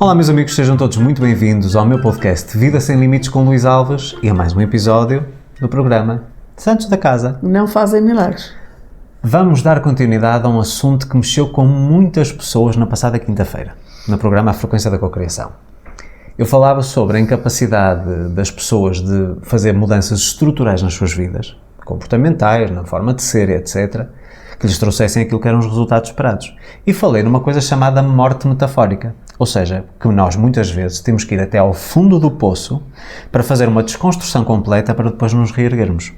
Olá meus amigos, sejam todos muito bem-vindos ao meu podcast Vida Sem Limites com Luís Alves e a mais um episódio do programa Santos da Casa. Não fazem milagres. Vamos dar continuidade a um assunto que mexeu com muitas pessoas na passada quinta-feira, no programa A Frequência da Cocriação. Eu falava sobre a incapacidade das pessoas de fazer mudanças estruturais nas suas vidas, comportamentais, na forma de ser, etc., que lhes trouxessem aquilo que eram os resultados esperados. E falei numa coisa chamada morte metafórica, ou seja, que nós muitas vezes temos que ir até ao fundo do poço para fazer uma desconstrução completa para depois nos reerguermos.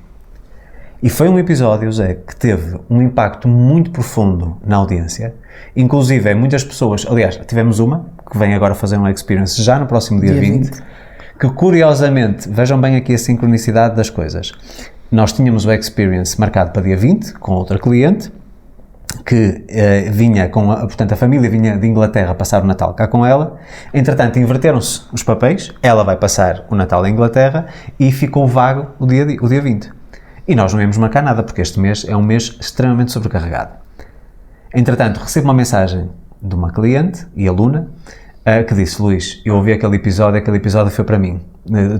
E foi um episódio, Zé, que teve um impacto muito profundo na audiência, inclusive muitas pessoas, aliás, tivemos uma, que vem agora fazer uma experience já no próximo dia 20, que curiosamente, vejam bem aqui a sincronicidade das coisas, nós tínhamos o experience marcado para dia 20, com outra cliente, que vinha com, portanto a família vinha de Inglaterra passar o Natal cá com ela, entretanto inverteram-se os papéis, ela vai passar o Natal em Inglaterra e ficou vago o dia 20. E nós não íamos marcar nada, porque este mês é um mês extremamente sobrecarregado. Entretanto, recebo uma mensagem de uma cliente e aluna que disse: Luís, eu ouvi aquele episódio foi para mim.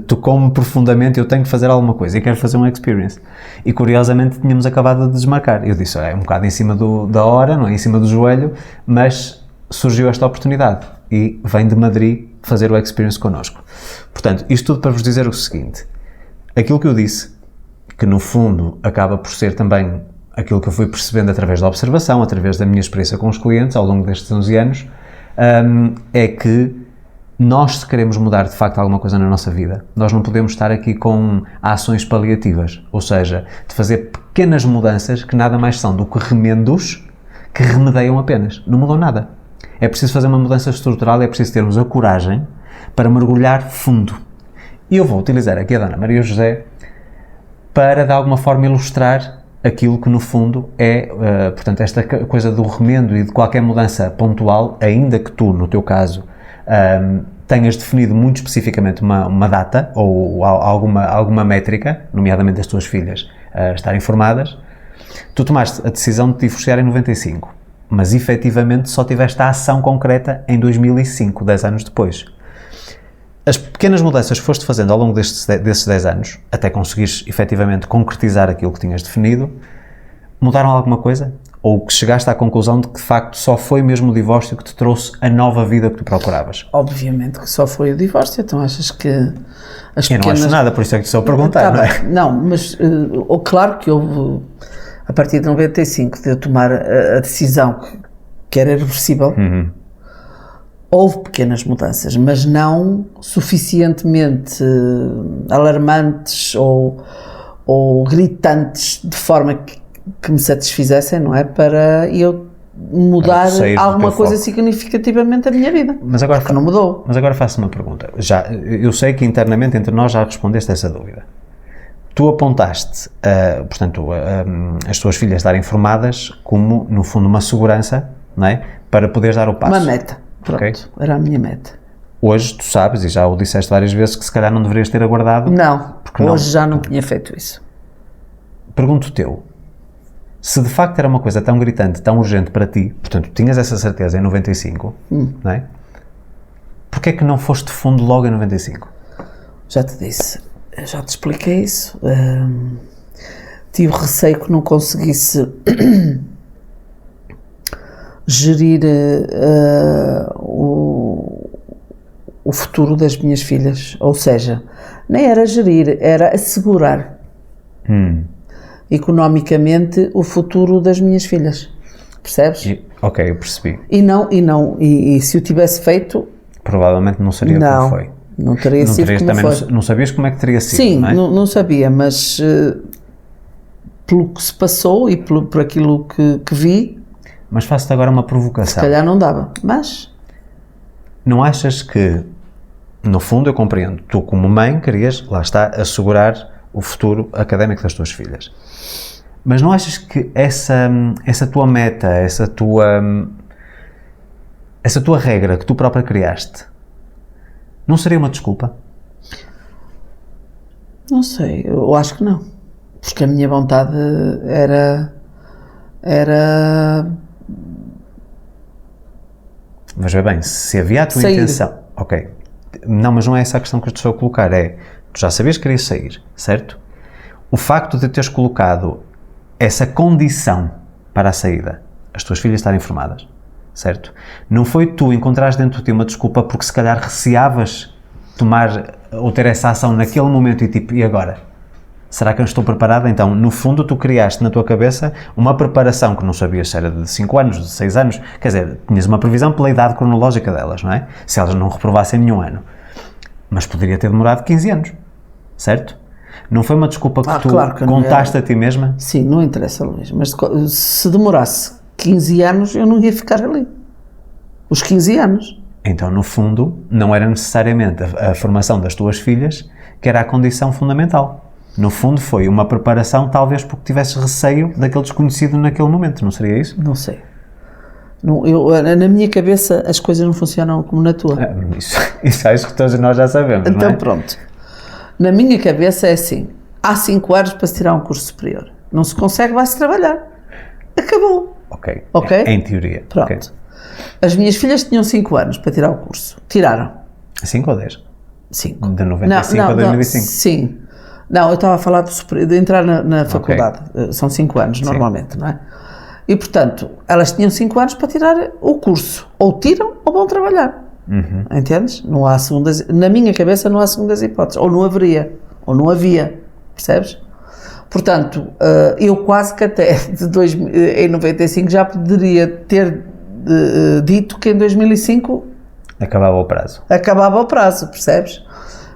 Tocou-me profundamente, eu tenho que fazer alguma coisa e quero fazer um experience. E curiosamente tínhamos acabado de desmarcar. Eu disse, é um bocado em cima da hora, não é em cima do joelho, mas surgiu esta oportunidade e vem de Madrid fazer o experience connosco. Portanto, isto tudo para vos dizer o seguinte: aquilo que eu disse, que no fundo acaba por ser também aquilo que eu fui percebendo através da observação, através da minha experiência com os clientes ao longo destes 11 anos, é que nós, se queremos mudar de facto alguma coisa na nossa vida, nós não podemos estar aqui com ações paliativas, ou seja, de fazer pequenas mudanças que nada mais são do que remendos que remedeiam apenas, não mudam nada. É preciso fazer uma mudança estrutural, é preciso termos a coragem para mergulhar fundo. E eu vou utilizar aqui a Dona Maria José para de alguma forma ilustrar aquilo que no fundo é, portanto, esta coisa do remendo e de qualquer mudança pontual, ainda que tu, no teu caso, tenhas definido muito especificamente uma data ou alguma métrica, nomeadamente as tuas filhas estarem formadas, tu tomaste a decisão de te divorciar em 95, mas efetivamente só tiveste a ação concreta em 2005, 10 anos depois. As pequenas mudanças que foste fazendo ao longo desses 10 anos, até conseguires efetivamente concretizar aquilo que tinhas definido, mudaram alguma coisa? Ou que chegaste à conclusão de que de facto só foi mesmo o divórcio que te trouxe a nova vida que tu procuravas? Obviamente que só foi o divórcio, então achas que as Eu não acho nada, por isso é que te estou a perguntar, não é? Não, mas claro que houve, a partir de 95, de eu tomar a decisão que era irreversível, houve pequenas mudanças, mas não suficientemente alarmantes ou gritantes de forma que me satisfizessem, não é? Para eu mudar alguma coisa significativamente a minha vida. Mas agora, porque não mudou. Mas agora faço uma pergunta. Eu sei que internamente entre nós já respondeste a essa dúvida. Tu apontaste, portanto, as tuas filhas estarem formadas como, no fundo, uma segurança, não é? Para poderes dar o passo. Uma meta. Pronto, okay? Era a minha meta. Hoje tu sabes, e já o disseste várias vezes, que se calhar não deverias ter aguardado. Não, hoje já não tinha feito isso. Pergunto-te, se de facto era uma coisa tão gritante, tão urgente para ti, portanto, tinhas essa certeza em 95, não é? Porquê é que não foste fundo logo em 95? Já te disse, já te expliquei isso. Tive receio que não conseguisse gerir o futuro das minhas filhas, ou seja, nem era gerir, era assegurar economicamente o futuro das minhas filhas, percebes? Ok, eu percebi. E se o tivesse feito, provavelmente não seria como foi. Não teria sido como também foi. Não sabias como é que teria sido, sim, não é? Não sabia, mas pelo que se passou e por aquilo que vi. Mas faço-te agora uma provocação. Se calhar não dava, mas... Não achas que, no fundo eu compreendo, tu como mãe querias, lá está, assegurar o futuro académico das tuas filhas. Mas não achas que essa tua meta, essa tua regra que tu própria criaste, não seria uma desculpa? Não sei, eu acho que não. Porque a minha vontade era Mas vê bem, se havia a tua Sair. intenção... Ok. Não, mas não é essa a questão que eu te estou a colocar, tu já sabias que querias sair, certo? O facto de teres colocado essa condição para a saída, as tuas filhas estarem formadas, certo? Não foi tu encontrares dentro de ti uma desculpa porque se calhar receavas tomar ou ter essa ação naquele momento e tipo, e agora? Será que eu estou preparada? Então, no fundo, tu criaste na tua cabeça uma preparação que não sabias se era de 5 anos, de 6 anos, quer dizer, tinhas uma previsão pela idade cronológica delas, não é? Se elas não reprovassem nenhum ano. Mas poderia ter demorado 15 anos, certo? Não foi uma desculpa que tu claro que contaste a ti mesma? Sim, não interessa, Luís, mas se demorasse 15 anos, eu não ia ficar ali. Os 15 anos. Então, no fundo, não era necessariamente a formação das tuas filhas que era a condição fundamental. No fundo, foi uma preparação, talvez porque tivesses receio daquele desconhecido naquele momento, não seria isso? Não sei. Não, na minha cabeça, as coisas não funcionam como na tua. Isso acho que todos nós já sabemos, então, não é? pronto. Na minha cabeça é assim, há 5 anos para se tirar um curso superior. Não se consegue, vai-se trabalhar. Acabou. Ok. Ok? Em teoria. Pronto. Okay. As minhas filhas tinham 5 anos para tirar o curso. Tiraram. 5 ou 10? 5. De 95 a 2005? Sim. Não, eu estava a falar de entrar na faculdade. Okay. São 5 anos, normalmente, não é? E, portanto, elas tinham 5 anos para tirar o curso. Ou tiram ou vão trabalhar. Uhum. Entendes? Não há segundas... Na minha cabeça não há segundas hipóteses. Ou não haveria. Ou não havia. Percebes? Portanto, eu quase que até em 95 já poderia ter dito que em 2005... Acabava o prazo. Acabava o prazo, percebes?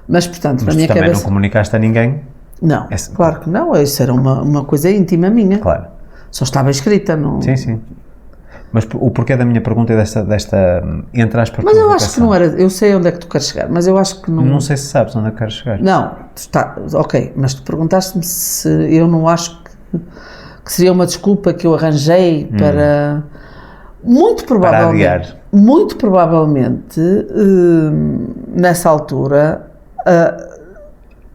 Mas, portanto, na minha também cabeça... não comunicaste a ninguém? Não, claro que não. Isso era uma coisa íntima minha. Claro. Só estava escrita, não... Sim. Mas o porquê da minha pergunta é desta entre aspas, mas eu acho que não era... Eu sei onde é que tu queres chegar, mas eu acho que não... Não sei se sabes onde é que queres chegar. Não, ok, mas tu perguntaste-me se eu não acho que seria uma desculpa que eu arranjei para... Muito provavelmente... Para adiar. Muito provavelmente, nessa altura...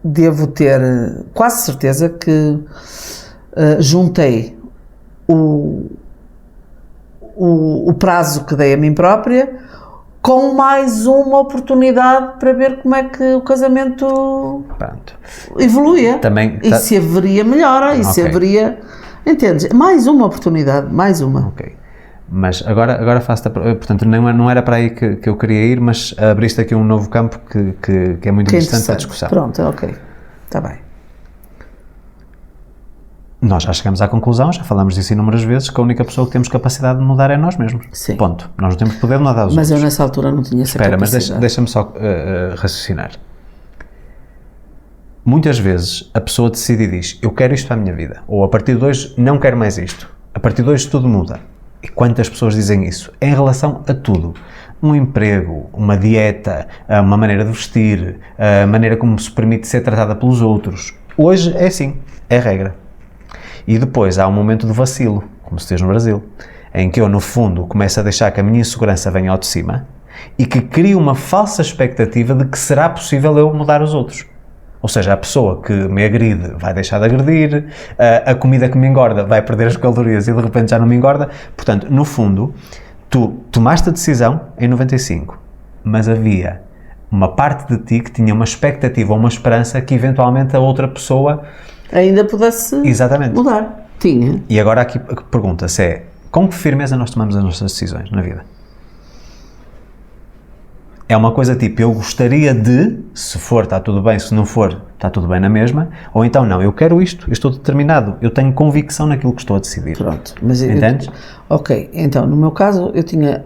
devo ter quase certeza que juntei o prazo que dei a mim própria com mais uma oportunidade para ver como é que o casamento evoluía. Também e se haveria melhora, e se haveria... Entendes? Mais uma oportunidade, mais uma. Ok. Mas agora faço-te... Portanto, não era para aí que eu queria ir, mas abriste aqui um novo campo que é muito interessante para a discussão. Pronto, ok. Está bem. Nós já chegamos à conclusão, já falámos disso inúmeras vezes, que a única pessoa que temos capacidade de mudar é nós mesmos. Sim. Ponto. Nós não temos poder de mudar os outros. Mas eu nessa altura não tinha essa capacidade. Espera, mas deixa-me só raciocinar. Muitas vezes a pessoa decide e diz, eu quero isto para a minha vida, ou a partir de hoje não quero mais isto, a partir de hoje tudo muda. E quantas pessoas dizem isso? Em relação a tudo. Um emprego, uma dieta, uma maneira de vestir, a maneira como se permite ser tratada pelos outros. Hoje é assim, é a regra. E depois há um momento de vacilo, como se diz no Brasil, em que eu, no fundo, começo a deixar que a minha insegurança venha ao de cima e que crio uma falsa expectativa de que será possível eu mudar os outros. Ou seja, a pessoa que me agride vai deixar de agredir, a comida que me engorda vai perder as calorias e de repente já não me engorda. Portanto, no fundo, tu tomaste a decisão em 95, mas havia uma parte de ti que tinha uma expectativa ou uma esperança que eventualmente a outra pessoa ainda pudesse mudar. Tinha. E agora aqui a pergunta-se é, com que firmeza nós tomamos as nossas decisões na vida? É uma coisa tipo, eu gostaria de, se for, está tudo bem, se não for, está tudo bem na mesma, ou então não, eu quero isto, eu estou determinado, eu tenho convicção naquilo que estou a decidir. Pronto. Mas entendes? Ok, então, no meu caso, eu tinha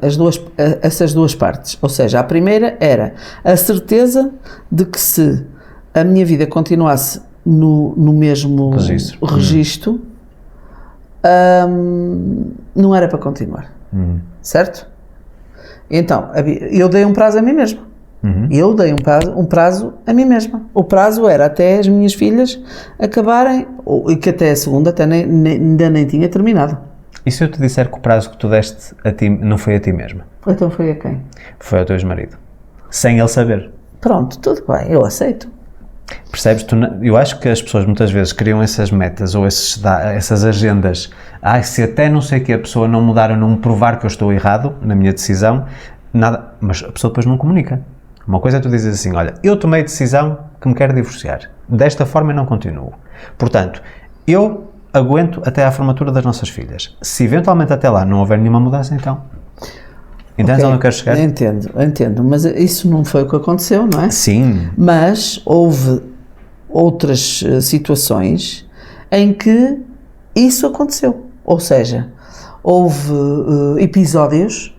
essas duas partes, ou seja, a primeira era a certeza de que se a minha vida continuasse no mesmo registro, não era para continuar, certo? Então, eu dei um prazo a mim mesma. Eu dei um prazo a mim mesma. O prazo era até as minhas filhas acabarem, e que até a segunda ainda nem tinha terminado. E se eu te disser que o prazo que tu deste a ti não foi a ti mesma? Então foi a quem? Foi ao teu ex-marido. Sem ele saber. Pronto, tudo bem, eu aceito. Percebes? Eu acho que as pessoas muitas vezes criam essas metas ou essas agendas. Se até não sei que a pessoa não mudar ou não me provar que eu estou errado na minha decisão, nada, mas a pessoa depois não comunica. Uma coisa é tu dizes assim, olha, eu tomei a decisão que me quero divorciar. Desta forma eu não continuo. Portanto, eu aguento até à formatura das nossas filhas. Se eventualmente até lá não houver nenhuma mudança, então... Entendes onde eu quero chegar? Entendo, mas isso não foi o que aconteceu, não é? Sim. Mas houve outras situações em que isso aconteceu. Ou seja, houve episódios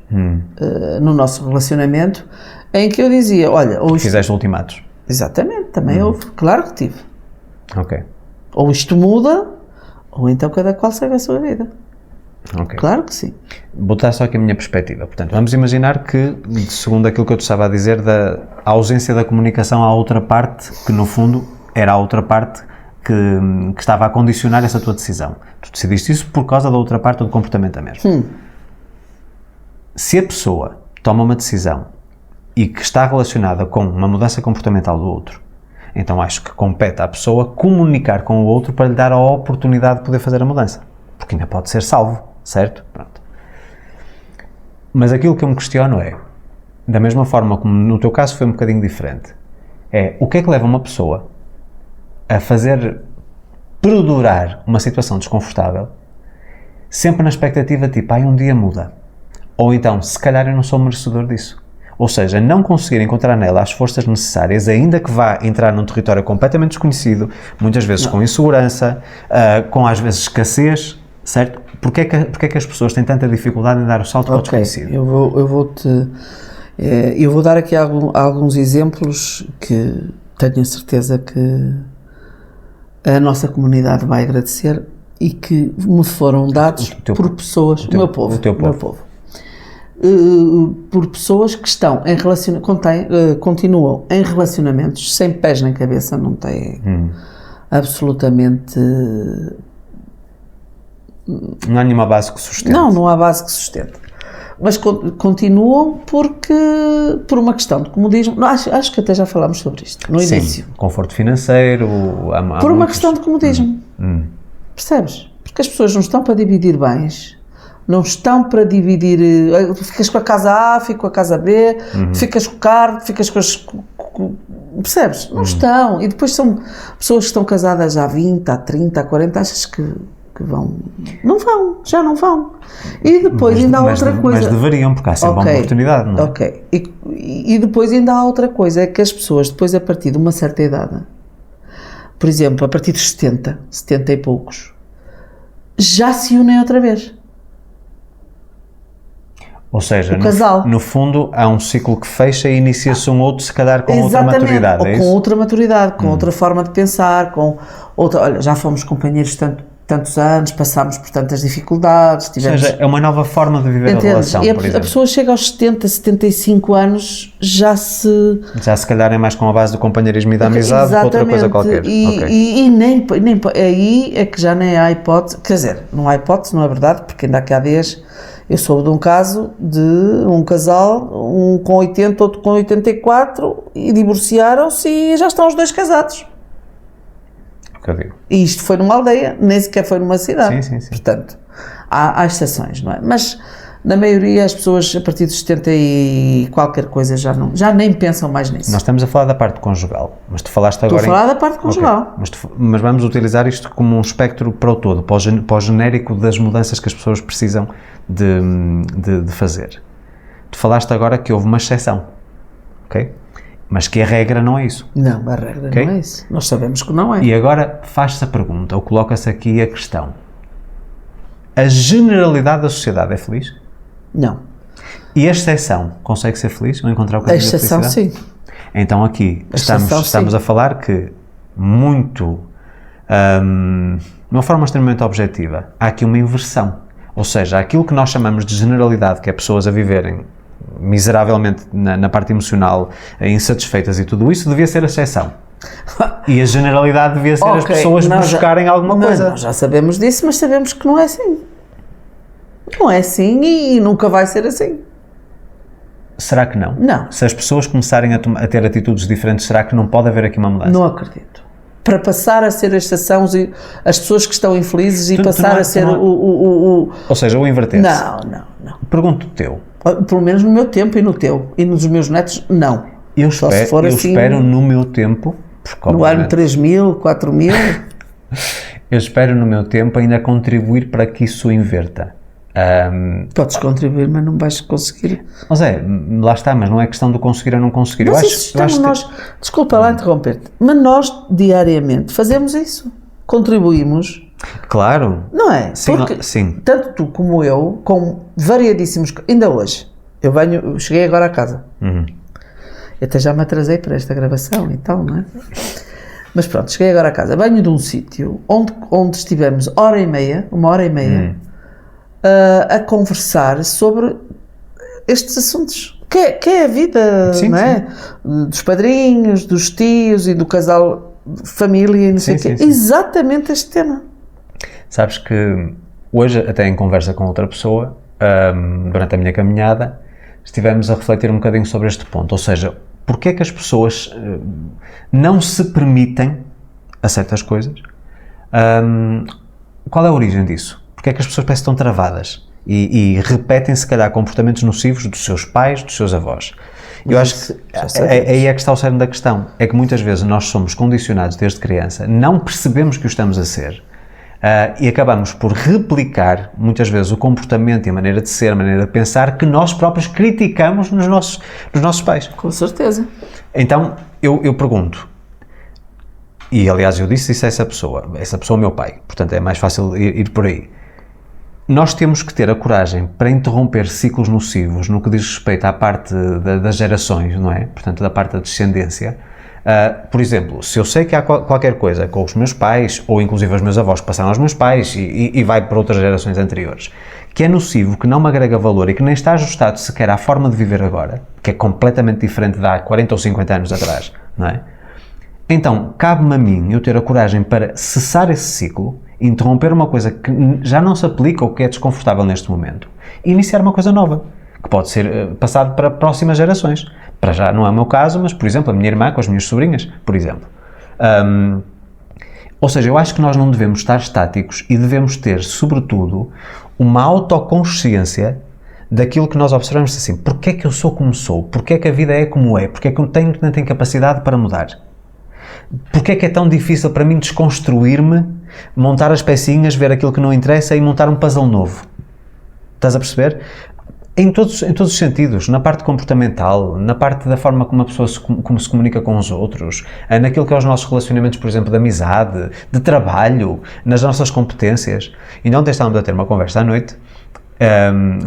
no nosso relacionamento em que eu dizia, olha... Ou isto... Fizeste ultimatos. Exatamente, também houve, claro que tive. Ok. Ou isto muda, ou então cada qual segue a sua vida. Okay. Claro que sim. Vou dar só aqui a minha perspectiva. Portanto, vamos imaginar que, segundo aquilo que eu te estava a dizer, da ausência da comunicação à outra parte, que no fundo era a outra parte que estava a condicionar essa tua decisão. Tu decidiste isso por causa da outra parte ou do comportamento mesmo. Se a pessoa toma uma decisão e que está relacionada com uma mudança comportamental do outro, então acho que compete à pessoa comunicar com o outro para lhe dar a oportunidade de poder fazer a mudança. Porque ainda pode ser salvo, certo? Pronto. Mas aquilo que eu me questiono é, da mesma forma como no teu caso foi um bocadinho diferente, é o que é que leva uma pessoa a fazer perdurar uma situação desconfortável sempre na expectativa tipo, um dia muda. Ou então, se calhar eu não sou merecedor disso. Ou seja, não conseguir encontrar nela as forças necessárias, ainda que vá entrar num território completamente desconhecido, muitas vezes com insegurança, com às vezes escassez, certo? Porquê é que as pessoas têm tanta dificuldade em dar o salto para o desconhecido? Eu vou dar aqui alguns exemplos que tenho a certeza que a nossa comunidade vai agradecer e que me foram dados por pessoas, o meu povo. Por pessoas que estão em continuam em relacionamentos sem pés nem cabeça, não têm absolutamente... Não há nenhuma base que sustente. Não há base que sustente. Mas continuam por uma questão de comodismo. Acho que até já falámos sobre isto no início. Conforto financeiro. Por uma questão de comodismo. Percebes? Porque as pessoas não estão para dividir bens. Não estão para dividir, ficas com a casa A, fico com a casa B, ficas com o carro, ficas com as... Percebes? Não estão. E depois são pessoas que estão casadas há 20, há 30, há 40, achas que vão? Não vão, já não vão. E depois ainda há outra coisa. Mas deveriam, porque há sempre uma oportunidade, não é? Ok. E depois ainda há outra coisa, é que as pessoas depois a partir de uma certa idade, por exemplo, a partir dos 70 e poucos, já se unem outra vez. Ou seja, no fundo há um ciclo que fecha e inicia-se um outro, se calhar com outra maturidade, é isso? Com outra maturidade, com outra forma de pensar, com outra... Olha, já fomos companheiros tantos anos, passámos por tantas dificuldades, tivemos... Ou seja, é uma nova forma de viver a relação, e a pessoa chega aos 70, 75 anos, já se calhar é mais com a base do companheirismo e da amizade que outra coisa qualquer. E nem aí é que já nem há hipótese, quer dizer, não há hipótese, não é verdade, porque ainda há 10... Eu soube de um caso de um casal, um com 80, outro com 84, e divorciaram-se e já estão os dois casados. E isto foi numa aldeia, nem sequer foi numa cidade. Sim. Portanto, há exceções, não é? Mas, na maioria, as pessoas, a partir dos 70 e qualquer coisa, já nem pensam mais nisso. Nós estamos a falar da parte conjugal, mas tu falaste agora... Estou a falar da parte conjugal. Okay. Mas vamos utilizar isto como um espectro para o todo, para o genérico das mudanças que as pessoas precisam de fazer. Tu falaste agora que houve uma exceção, ok? Mas que a regra não é isso. Não, a regra não é isso. Nós sabemos que não é. E agora faz-se a pergunta, ou coloca-se aqui a questão. A generalidade da sociedade é feliz? Não. E a exceção consegue ser feliz ou encontrar o caminho da felicidade? A exceção, sim. Então aqui estamos a falar que muito, de uma forma extremamente objetiva, há aqui uma inversão. Ou seja, aquilo que nós chamamos de generalidade, que é pessoas a viverem miseravelmente na parte emocional, insatisfeitas e tudo isso, devia ser a exceção. E a generalidade devia ser as pessoas buscarem alguma coisa. Nós já sabemos disso, mas sabemos que não é assim. Não é assim e nunca vai ser assim. Será que não? Não. Se as pessoas começarem a ter atitudes diferentes, será que não pode haver aqui uma mudança? Não acredito. Para passar a ser a exceção, as pessoas que estão infelizes e passar a ser Ou seja, o inverter-se. Não. Pergunto-te teu. Pelo menos no meu tempo e no teu. E nos meus netos, não. Eu Só espero, se for eu assim, espero no meu tempo, porque, no ano obviamente, 3000, 4000. eu espero no meu tempo ainda contribuir para que isso inverta. Podes contribuir, mas não vais conseguir. Mas lá está, mas não é questão de conseguir ou não conseguir. Mas eu isso acho estamos que nós, desculpa lá interromper-te, mas nós diariamente fazemos isso. Contribuímos, claro, não é? sim, Porque sim. tanto tu como eu, com variadíssimos. Ainda hoje, eu cheguei agora a casa. Eu até já me atrasei para esta gravação e tal, não é? Mas pronto, cheguei agora a casa. Venho de um sítio onde estivemos uma hora e meia, a conversar sobre estes assuntos. Que é a vida, Sim, não é? Dos padrinhos, dos tios e do casal de família e não sei o quê. Sim. Exatamente este tema. Sabes que hoje, até em conversa com outra pessoa, durante a minha caminhada, estivemos a refletir um bocadinho sobre este ponto, ou seja, porque é que as pessoas não se permitem a certas coisas? Qual é a origem disso? Porque é que as pessoas parecem tão travadas e repetem, se calhar, comportamentos nocivos dos seus pais, dos seus avós? Eu acho que aí é que está o cerne da questão, é que muitas vezes nós somos condicionados desde criança, não percebemos que o estamos a ser, e acabamos por replicar, muitas vezes, o comportamento e a maneira de ser, a maneira de pensar, que nós próprios criticamos nos nossos pais. Com certeza. Então, eu pergunto, e aliás eu disse isso a essa pessoa é o meu pai, portanto é mais fácil ir por aí. Nós temos que ter a coragem para interromper ciclos nocivos no que diz respeito à parte das gerações, não é? Portanto, da parte da descendência. Por exemplo, se eu sei que há qualquer coisa com os meus pais, ou inclusive os meus avós que passaram aos meus pais e vai para outras gerações anteriores, que é nocivo, que não me agrega valor e que nem está ajustado sequer à forma de viver agora, que é completamente diferente de há 40 ou 50 anos atrás, não é? Então, cabe-me a mim eu ter a coragem para cessar esse ciclo, interromper uma coisa que já não se aplica ou que é desconfortável neste momento e iniciar uma coisa nova, que pode ser passado para próximas gerações. Para já não é o meu caso, mas, por exemplo, a minha irmã com as minhas sobrinhas, por exemplo. Ou seja, eu acho que nós não devemos estar estáticos e devemos ter, sobretudo, uma autoconsciência daquilo que nós observamos assim. Porquê é que eu sou como sou? Porquê é que a vida é como é? Porquê é que eu não tenho capacidade para mudar? Porquê é que é tão difícil para mim desconstruir-me, montar as pecinhas, ver aquilo que não interessa e montar um puzzle novo? Estás a perceber? Em todos os sentidos, na parte comportamental, na parte da forma como a pessoa como se comunica com os outros, naquilo que é os nossos relacionamentos, por exemplo, de amizade, de trabalho, nas nossas competências. E ontem estávamos a ter uma conversa à noite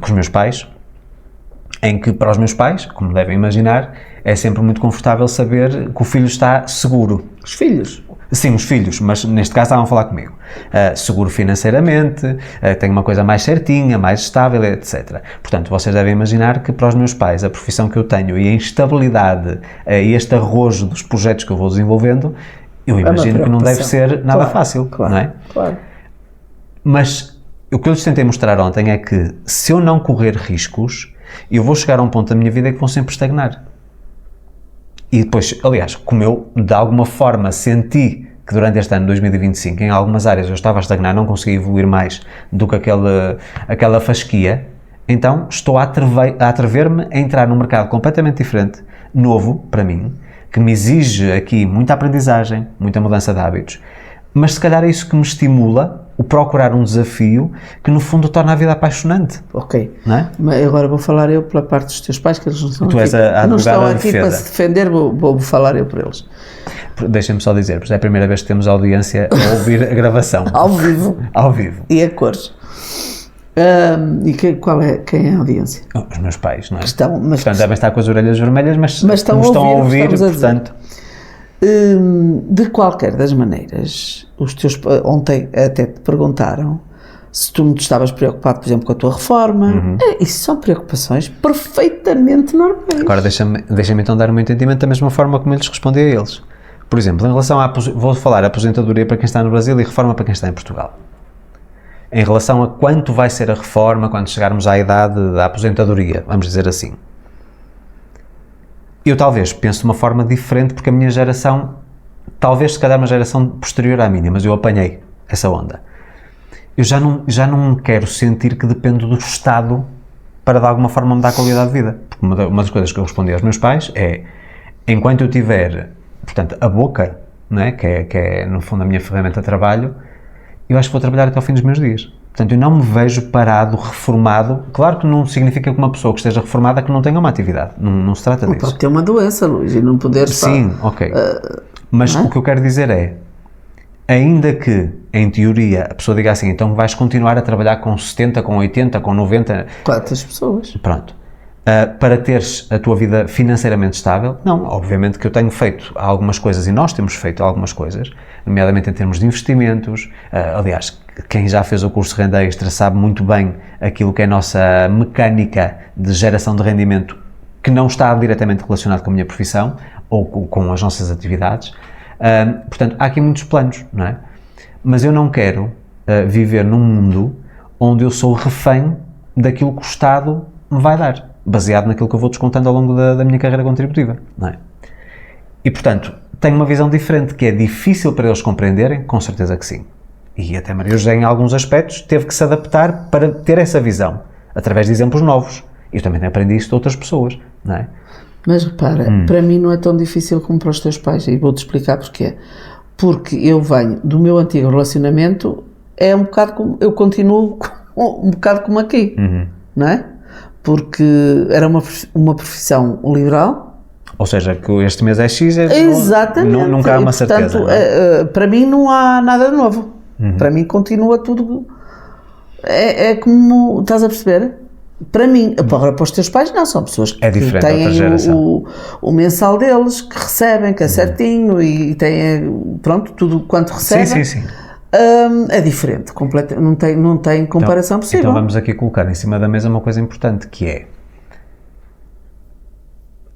com os meus pais, em que para os meus pais, como devem imaginar, é sempre muito confortável saber que o filho está seguro. Os filhos? Sim, os filhos, mas neste caso estavam a falar comigo. Seguro financeiramente, tenho uma coisa mais certinha, mais estável, etc. Portanto, vocês devem imaginar que para os meus pais, a profissão que eu tenho e a instabilidade e este arrojo dos projetos que eu vou desenvolvendo, eu imagino que não deve ser nada fácil, claro, não é? Claro. Mas o que eu lhes tentei mostrar ontem é que se eu não correr riscos, eu vou chegar a um ponto da minha vida que vão sempre estagnar. E depois, aliás, como eu de alguma forma senti que durante este ano de 2025 em algumas áreas eu estava a estagnar, não conseguia evoluir mais do que aquela fasquia, então estou a atrever-me a entrar num mercado completamente diferente, novo para mim, que me exige aqui muita aprendizagem, muita mudança de hábitos, mas se calhar é isso que me estimula o procurar um desafio que no fundo torna a vida apaixonante. Ok. Não é? Mas agora vou falar eu pela parte dos teus pais, que eles não estão Tu aqui. és a não estão advogada de aqui defesa. para se defender, vou falar eu por eles. Deixem-me só dizer, porque é a primeira vez que temos audiência a ouvir a gravação. Ao vivo. Ao vivo. E a cores. E quem é a audiência? Os meus pais, não é? Mas portanto, devem estar com as orelhas vermelhas, mas estão a ouvir, portanto... De qualquer das maneiras, os teus ontem até te perguntaram se tu estavas preocupado, por exemplo, com a tua reforma. Isso são preocupações perfeitamente normais. Agora deixa-me então dar o meu entendimento da mesma forma como eu lhes respondi a eles. Por exemplo, em relação vou falar aposentadoria para quem está no Brasil e reforma para quem está em Portugal. Em relação a quanto vai ser a reforma quando chegarmos à idade da aposentadoria, vamos dizer assim. Eu talvez penso de uma forma diferente porque a minha geração, talvez se calhar uma geração posterior à minha, mas eu apanhei essa onda. Eu já não quero sentir que dependo do Estado para de alguma forma me dar qualidade de vida. Porque uma das coisas que eu respondi aos meus pais é, enquanto eu tiver, portanto, a boca, não é? Que é no fundo a minha ferramenta de trabalho, eu acho que vou trabalhar até ao fim dos meus dias. Portanto, eu não me vejo parado, reformado. Claro que não significa que uma pessoa que esteja reformada que não tenha uma atividade. Não se trata disso. Pode ter uma doença, Luís, e não poder estar... Sim, ok. Mas o que eu quero dizer é, ainda que, em teoria, a pessoa diga assim, então vais continuar a trabalhar com 70, com 80, com 90... Quantas pessoas? Pronto. Para teres a tua vida financeiramente estável? Não, obviamente que eu tenho feito algumas coisas e nós temos feito algumas coisas, nomeadamente em termos de investimentos. Aliás, quem já fez o curso Renda Extra sabe muito bem aquilo que é a nossa mecânica de geração de rendimento que não está diretamente relacionado com a minha profissão ou com as nossas atividades. Portanto, há aqui muitos planos, não é? Mas eu não quero viver num mundo onde eu sou refém daquilo que o Estado me vai dar, baseado naquilo que eu vou descontando ao longo da minha carreira contributiva, não é? E, portanto, tenho uma visão diferente, que é difícil para eles compreenderem, com certeza que sim. E até Maria José, em alguns aspectos, teve que se adaptar para ter essa visão, através de exemplos novos. Eu também aprendi isso de outras pessoas, não é? Mas repara, para mim não é tão difícil como para os teus pais, e vou-te explicar porquê. Porque eu venho do meu antigo relacionamento, é um bocado como, eu continuo um bocado como aqui, não é? Porque era uma profissão liberal. Ou seja, que este mês é X, Exatamente. Nunca há uma certeza. Portanto, para mim não há nada de novo. Para mim continua tudo. É como, estás a perceber? Para mim, agora para os teus pais não, são pessoas que têm o mensal deles, que recebem, que é certinho e têm, pronto, tudo quanto recebem. Sim. É diferente, não tem comparação possível. Então vamos aqui colocar em cima da mesa uma coisa importante, que é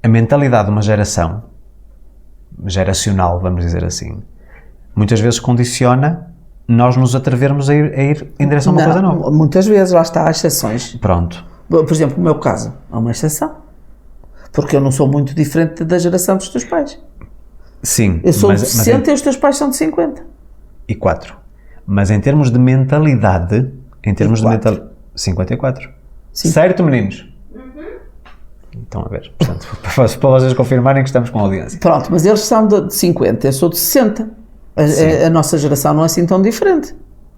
a mentalidade de uma geração, geracional, vamos dizer assim, muitas vezes condiciona nós nos atrevermos a ir em direção a uma coisa nova. Muitas vezes, lá está, há exceções. Pronto. Por exemplo, no meu caso, há uma exceção. Porque eu não sou muito diferente da geração dos teus pais. Sim. Eu sou de 60 e os teus pais são de 50. E 4. Mas em termos de mentalidade, 54. Sim. Certo, meninos? Estão a ver. Portanto, para vocês confirmarem que estamos com audiência. Pronto, mas eles são de 50, eu sou de 60. A nossa geração não é assim tão diferente.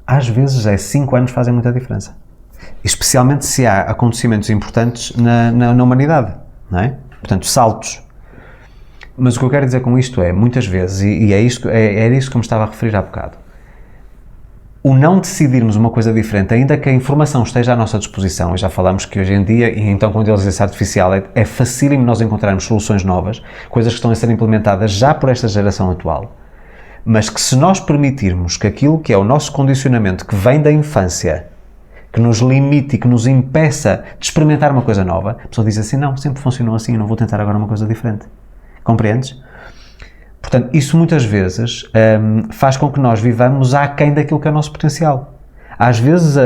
Às vezes 5 anos fazem muita diferença. Especialmente se há acontecimentos importantes na humanidade, não é? Portanto, saltos. Mas o que eu quero dizer com isto é, muitas vezes, e era isso que eu me estava a referir há bocado, o não decidirmos uma coisa diferente, ainda que a informação esteja à nossa disposição, e já falamos que hoje em dia, e então com a inteligência artificial, é facílimo nós encontrarmos soluções novas, coisas que estão a ser implementadas já por esta geração atual, mas que se nós permitirmos que aquilo que é o nosso condicionamento, que vem da infância, que nos limite e que nos impeça de experimentar uma coisa nova, a pessoa diz assim, não, sempre funcionou assim, não vou tentar agora uma coisa diferente. Compreendes? Portanto, isso muitas vezes faz com que nós vivamos aquém daquilo que é o nosso potencial. Às vezes,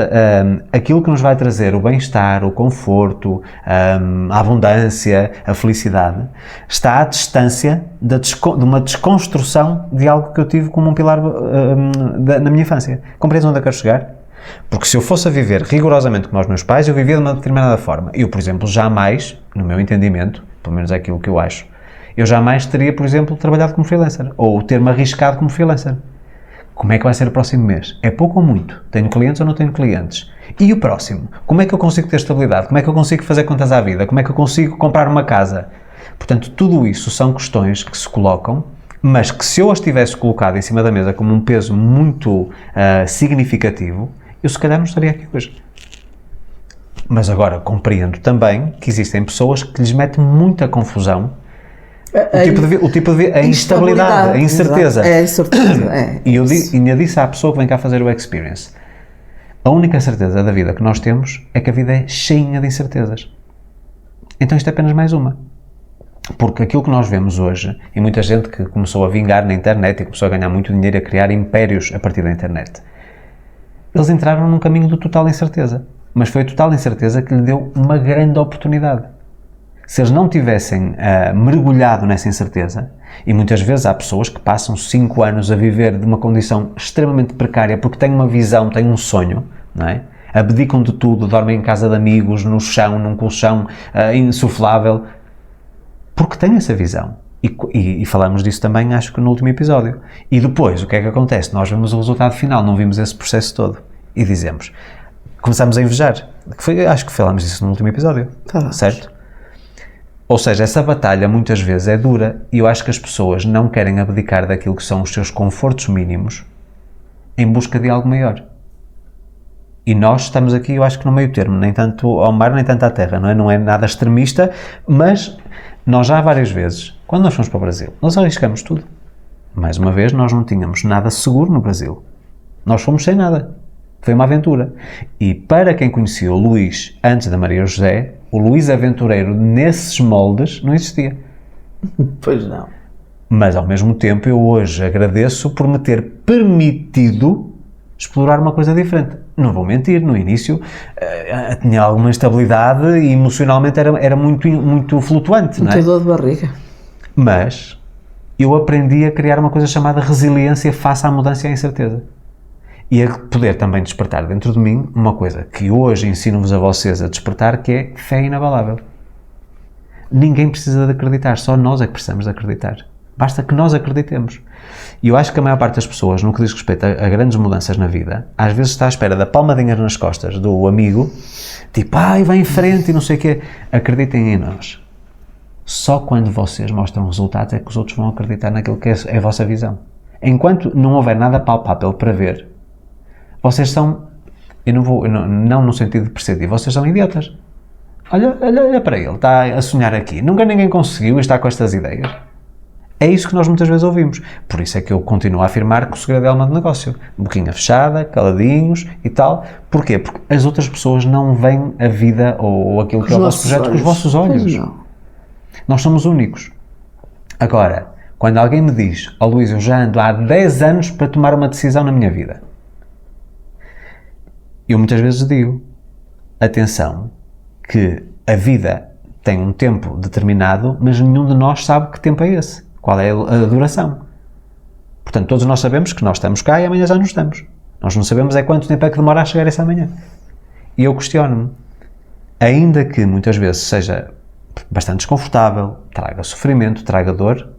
aquilo que nos vai trazer o bem-estar, o conforto, a abundância, a felicidade, está à distância de uma desconstrução de algo que eu tive como um pilar na minha infância. Compreendes onde eu quero chegar? Porque se eu fosse a viver rigorosamente como os meus pais, eu vivia de uma determinada forma. Eu, por exemplo, jamais, no meu entendimento, pelo menos é aquilo que eu acho, eu jamais teria, por exemplo, trabalhado como freelancer, ou ter-me arriscado como freelancer. Como é que vai ser o próximo mês? É pouco ou muito? Tenho clientes ou não tenho clientes? E o próximo? Como é que eu consigo ter estabilidade? Como é que eu consigo fazer contas à vida? Como é que eu consigo comprar uma casa? Portanto, tudo isso são questões que se colocam, mas que se eu as tivesse colocado em cima da mesa como um peso muito significativo, eu se calhar não estaria aqui hoje. Mas agora compreendo também que existem pessoas que lhes metem muita confusão a instabilidade, a incerteza. É a incerteza. E eu ainda disse à pessoa que vem cá fazer o experience, a única certeza da vida que nós temos é que a vida é cheinha de incertezas. Então isto é apenas mais uma. Porque aquilo que nós vemos hoje, e muita gente que começou a vingar na internet e começou a ganhar muito dinheiro, a criar impérios a partir da internet, eles entraram num caminho de total incerteza. Mas foi a total incerteza que lhe deu uma grande oportunidade. Se eles não tivessem mergulhado nessa incerteza, e muitas vezes há pessoas que passam 5 anos a viver de uma condição extremamente precária porque têm uma visão, têm um sonho, não é? abdicam de tudo, dormem em casa de amigos, no chão, num colchão insuflável, porque têm essa visão. E falamos disso também, acho que no último episódio. E depois, o que é que acontece? Nós vemos o resultado final, não vimos esse processo todo. E dizemos, começamos a invejar. Acho que falámos disso no último episódio, certo? Ou seja, essa batalha muitas vezes é dura e eu acho que as pessoas não querem abdicar daquilo que são os seus confortos mínimos em busca de algo maior. E nós estamos aqui, eu acho que no meio termo, nem tanto ao mar, nem tanto à terra, não é? Não é nada extremista, mas nós já várias vezes, quando nós fomos para o Brasil, nós arriscamos tudo. Mais uma vez, nós não tínhamos nada seguro no Brasil. Nós fomos sem nada. Foi uma aventura. E para quem conhecia o Luís antes da Maria José, o Luís aventureiro nesses moldes não existia. Pois não. Mas ao mesmo tempo eu hoje agradeço por me ter permitido explorar uma coisa diferente. Não vou mentir, no início tinha alguma instabilidade e emocionalmente era muito flutuante, não é? Muita dor de barriga. Mas eu aprendi a criar uma coisa chamada resiliência face à mudança e à incerteza. E a poder também despertar dentro de mim uma coisa que hoje ensino-vos a vocês a despertar, que é fé inabalável. Ninguém precisa de acreditar, só nós é que precisamos de acreditar. Basta que nós acreditemos. E eu acho que a maior parte das pessoas, no que diz respeito a grandes mudanças na vida, às vezes está à espera da palmadinha nas costas do amigo, tipo, vai em frente e não sei o quê. Acreditem em nós. Só quando vocês mostram resultados é que os outros vão acreditar naquilo que é a vossa visão. Enquanto não houver nada palpável para ver, vocês são, não no sentido de perceber, vocês são idiotas. Olha para ele, está a sonhar aqui. Nunca ninguém conseguiu estar com estas ideias. É isso que nós muitas vezes ouvimos. Por isso é que eu continuo a afirmar que o segredo é alma de negócio. Boquinha fechada, caladinhos e tal. Porquê? Porque as outras pessoas não veem a vida ou aquilo que é o vosso projeto com os vossos olhos. Nós somos únicos. Agora, quando alguém me diz, Luís, eu já ando há 10 anos para tomar uma decisão na minha vida. Eu muitas vezes digo, atenção, que a vida tem um tempo determinado, mas nenhum de nós sabe que tempo é esse. Qual é a duração? Portanto, todos nós sabemos que nós estamos cá e amanhã já não estamos. Nós não sabemos quanto tempo é que demora a chegar esse amanhã. E eu questiono-me, ainda que muitas vezes seja bastante desconfortável, traga sofrimento, traga dor,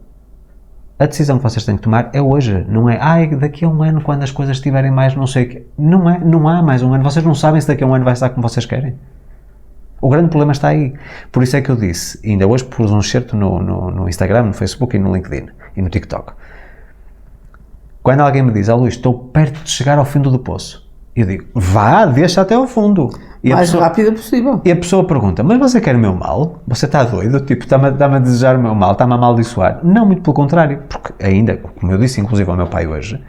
a decisão que vocês têm que tomar é hoje, não é daqui a um ano, quando as coisas estiverem mais não sei o quê. Não há mais um ano, vocês não sabem se daqui a um ano vai estar como vocês querem. O grande problema está aí. Por isso é que eu disse, ainda hoje pus um excerto no Instagram, no Facebook e no LinkedIn e no TikTok. Quando alguém me diz, Luís, estou perto de chegar ao fundo do poço, eu digo, deixa até ao fundo. E mais rápido possível. E a pessoa pergunta, mas você quer o meu mal? Você está doido? Tipo, está-me a desejar o meu mal? Está-me a amaldiçoar? Não, muito pelo contrário. Porque ainda, como eu disse inclusive ao meu pai hoje,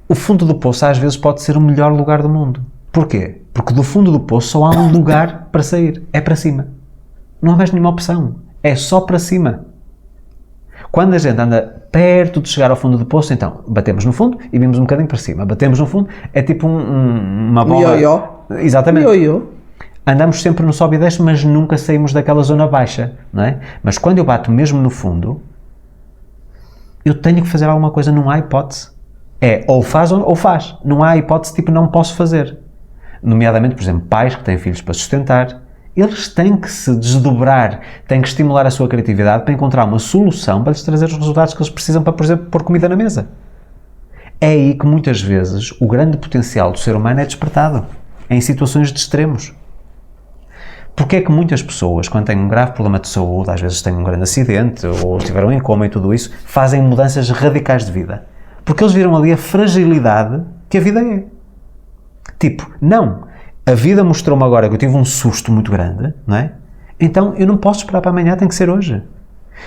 o fundo do poço às vezes pode ser o melhor lugar do mundo. Porquê? Porque do fundo do poço só há um lugar para sair. É para cima. Não há mais nenhuma opção. É só para cima. Quando a gente anda perto de chegar ao fundo do poço, então, batemos no fundo e vimos um bocadinho para cima. Batemos no fundo, é tipo uma bola... ioiô. Exatamente. Ioiô. Andamos sempre no sobe e desce, mas nunca saímos daquela zona baixa, não é? Mas quando eu bato mesmo no fundo, eu tenho que fazer alguma coisa, não há hipótese. É ou faz ou faz. Não há hipótese, tipo, não posso fazer. Nomeadamente, por exemplo, pais que têm filhos para sustentar, eles têm que se desdobrar, têm que estimular a sua criatividade para encontrar uma solução para lhes trazer os resultados que eles precisam para, por exemplo, pôr comida na mesa. É aí que muitas vezes o grande potencial do ser humano é despertado, em situações de extremos. Porque é que muitas pessoas, quando têm um grave problema de saúde, às vezes têm um grande acidente ou estiveram em coma e tudo isso, fazem mudanças radicais de vida? Porque eles viram ali a fragilidade que a vida é. Tipo, não, a vida mostrou-me agora que eu tive um susto muito grande, não é? Então eu não posso esperar para amanhã, tem que ser hoje.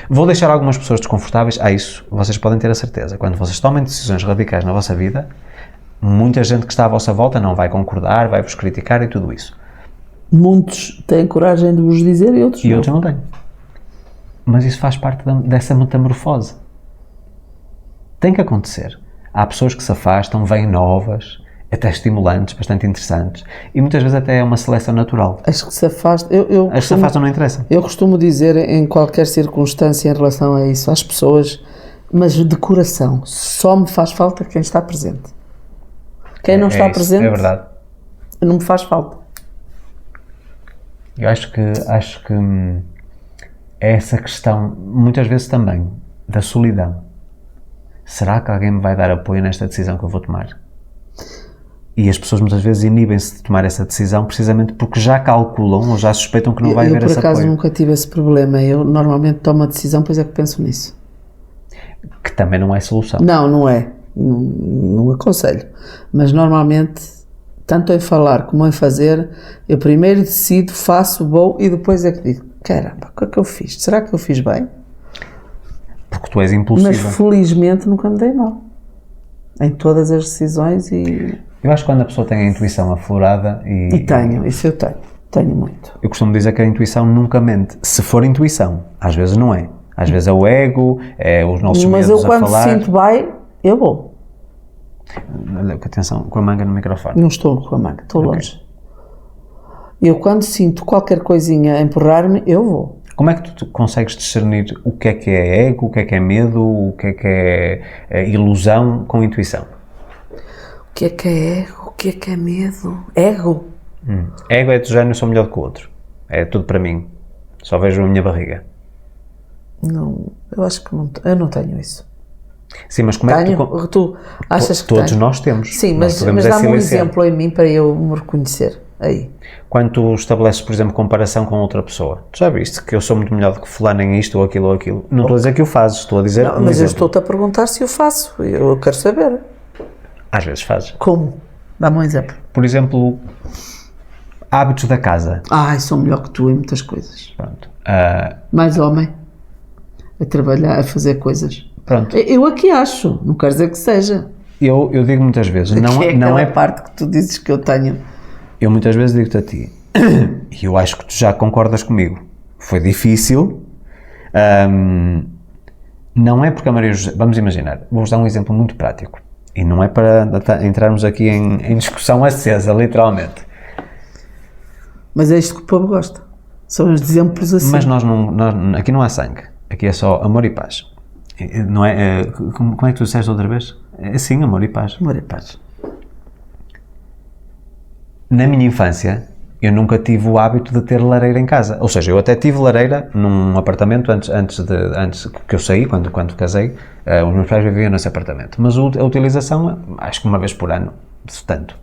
Vou deixar algumas pessoas desconfortáveis, isso vocês podem ter a certeza. Quando vocês tomem decisões radicais na vossa vida, muita gente que está à vossa volta não vai concordar, vai-vos criticar e tudo isso. Muitos têm coragem de vos dizer e outros não têm. Mas isso faz parte dessa metamorfose. Tem que acontecer. Há pessoas que se afastam, vêm novas, até estimulantes, bastante interessantes, e muitas vezes até é uma seleção natural. As que se afastam, as que se afastam não interessam. Eu costumo dizer em qualquer circunstância em relação a isso, às pessoas, mas de coração, só me faz falta quem está presente. Quem não está presente, é verdade. não me faz falta. Eu acho que é essa questão, muitas vezes também, da solidão. Será que alguém me vai dar apoio nesta decisão que eu vou tomar? E as pessoas muitas vezes inibem-se de tomar essa decisão precisamente porque já calculam ou já suspeitam que não vai haver esse apoio. Eu, por acaso, nunca tive esse problema. Eu normalmente tomo a decisão, pois é que penso nisso. Que também não é solução. Não é. Não aconselho. Mas normalmente, tanto em falar como em fazer, eu primeiro decido, faço, vou e depois é que digo, caramba, o que é que eu fiz? Será que eu fiz bem? Porque tu és impulsiva. Mas felizmente nunca me dei mal. Em todas as decisões e... Eu acho que quando a pessoa tem a intuição aflorada E tenho, isso eu tenho muito. Eu costumo dizer que a intuição nunca mente. Se for intuição, às vezes não é. Às vezes é o ego, é os nossos medos a falar. Mas eu quando sinto bem, eu vou. Olha, atenção, com a manga no microfone. Não estou com a manga, estou longe. Eu quando sinto qualquer coisinha a empurrar-me, eu vou. Como é que tu consegues discernir o que é ego, o que é medo, o que é ilusão com intuição? O que é ego? O que é medo? Ego? Ego é do género, eu sou melhor do que o outro. É tudo para mim. Só vejo a minha barriga. Não, eu acho que não, eu não tenho isso. Sim, mas como tenho? É que tu achas que todos tenho? nós temos. Sim, mas dá-me um exemplo em mim para eu me reconhecer aí. Quando tu estabeleces, por exemplo, comparação com outra pessoa, tu já viste que eu sou muito melhor do que fulano em isto ou aquilo ou aquilo. Não estou a dizer que o fazes, estou a dizer não, mas eu estou-te a perguntar se eu faço, eu quero saber. Às vezes fazes. Como? Dá-me um exemplo. Por exemplo, hábitos da casa. Sou melhor que tu em muitas coisas. Pronto. Mais homem. A trabalhar, a fazer coisas. Pronto. Eu aqui acho, não quero dizer que seja. Eu digo muitas vezes, não é parte que tu dizes que eu tenho. Eu muitas vezes digo-te a ti, e eu acho que tu já concordas comigo, foi difícil, não é porque a Maria José, vamos imaginar, vou-vos dar um exemplo muito prático, e não é para entrarmos aqui em discussão acesa, literalmente. Mas é isto que o povo gosta, são os exemplos assim. Mas aqui não há sangue, aqui é só amor e paz. Não é, como é que tu disseste outra vez? É sim, amor e paz. Amor e paz. Na minha infância, eu nunca tive o hábito de ter lareira em casa. Ou seja, eu até tive lareira num apartamento antes que eu saí, quando casei. Os meus pais viviam nesse apartamento. Mas a utilização, acho que uma vez por ano, se tanto.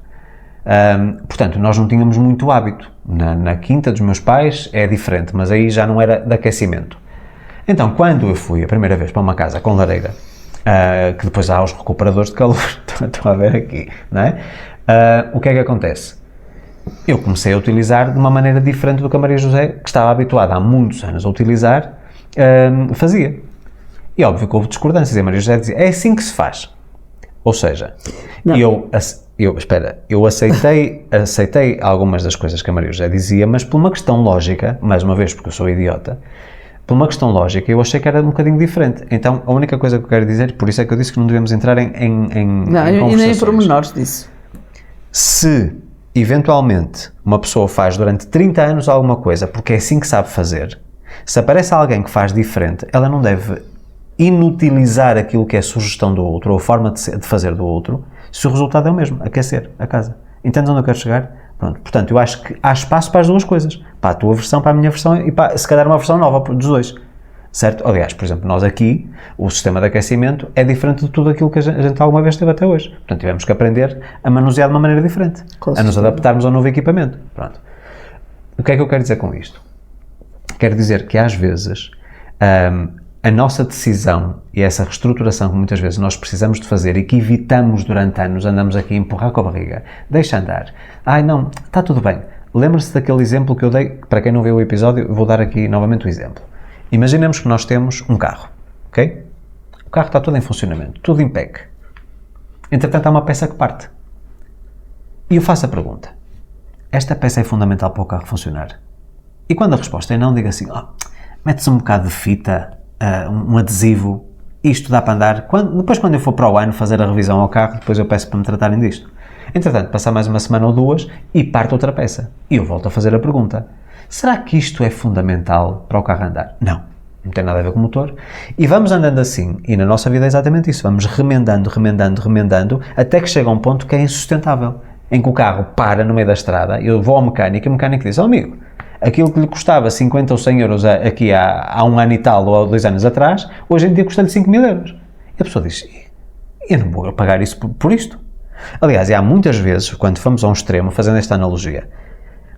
Portanto, nós não tínhamos muito hábito. Na quinta dos meus pais é diferente, mas aí já não era de aquecimento. Então, quando eu fui a primeira vez para uma casa com lareira, que depois há os recuperadores de calor, estou a ver aqui, não é? O que é que acontece? Eu comecei a utilizar de uma maneira diferente do que a Maria José, que estava habituada há muitos anos a utilizar, fazia. E óbvio que houve discordâncias, e a Maria José dizia, é assim que se faz. Ou seja, eu aceitei algumas das coisas que a Maria José dizia, mas por uma questão lógica, mais uma vez porque eu sou idiota, por uma questão lógica, eu achei que era um bocadinho diferente. Então, a única coisa que eu quero dizer, por isso é que eu disse que não devemos entrar em conversações. E nem em pormenores disso. Se, eventualmente, uma pessoa faz durante 30 anos alguma coisa, porque é assim que sabe fazer, se aparece alguém que faz diferente, ela não deve inutilizar aquilo que é sugestão do outro, ou a forma de fazer do outro, se o resultado é o mesmo, aquecer a casa. Entendes onde eu quero chegar? Pronto. Portanto, eu acho que há espaço para as duas coisas. Para a tua versão, para a minha versão e para, se calhar, uma versão nova dos dois. Certo? Aliás, por exemplo, nós aqui, o sistema de aquecimento é diferente de tudo aquilo que a gente alguma vez teve até hoje. Portanto, tivemos que aprender a manusear de uma maneira diferente. A nos adaptarmos ao novo equipamento. Pronto. O que é que eu quero dizer com isto? Quero dizer que, às vezes, a nossa decisão e essa reestruturação que muitas vezes nós precisamos de fazer e que evitamos durante anos, andamos aqui a empurrar com a barriga, deixa andar. Não, está tudo bem. Lembra-se daquele exemplo que eu dei, para quem não viu o episódio, vou dar aqui novamente o exemplo. Imaginemos que nós temos um carro, ok? O carro está todo em funcionamento, tudo em PEC. Entretanto, há uma peça que parte. E eu faço a pergunta, esta peça é fundamental para o carro funcionar? E quando a resposta é não, diga assim, mete-se um bocado de fita, um adesivo, isto dá para andar. Depois, quando eu for para o ano fazer a revisão ao carro, depois eu peço para me tratarem disto. Entretanto, passar mais uma semana ou duas e parte outra peça. E eu volto a fazer a pergunta, será que isto é fundamental para o carro andar? Não tem nada a ver com o motor. E vamos andando assim, e na nossa vida é exatamente isso, vamos remendando, até que chega a um ponto que é insustentável. em que o carro para no meio da estrada, eu vou ao mecânico e o mecânico diz, amigo, aquilo que lhe custava 50 ou 100 euros aqui há um ano e tal ou há 2 anos atrás, hoje em dia custa-lhe 5.000 euros. E a pessoa diz, eu não vou pagar isso por isto. Aliás, há muitas vezes, quando fomos a um extremo, fazendo esta analogia,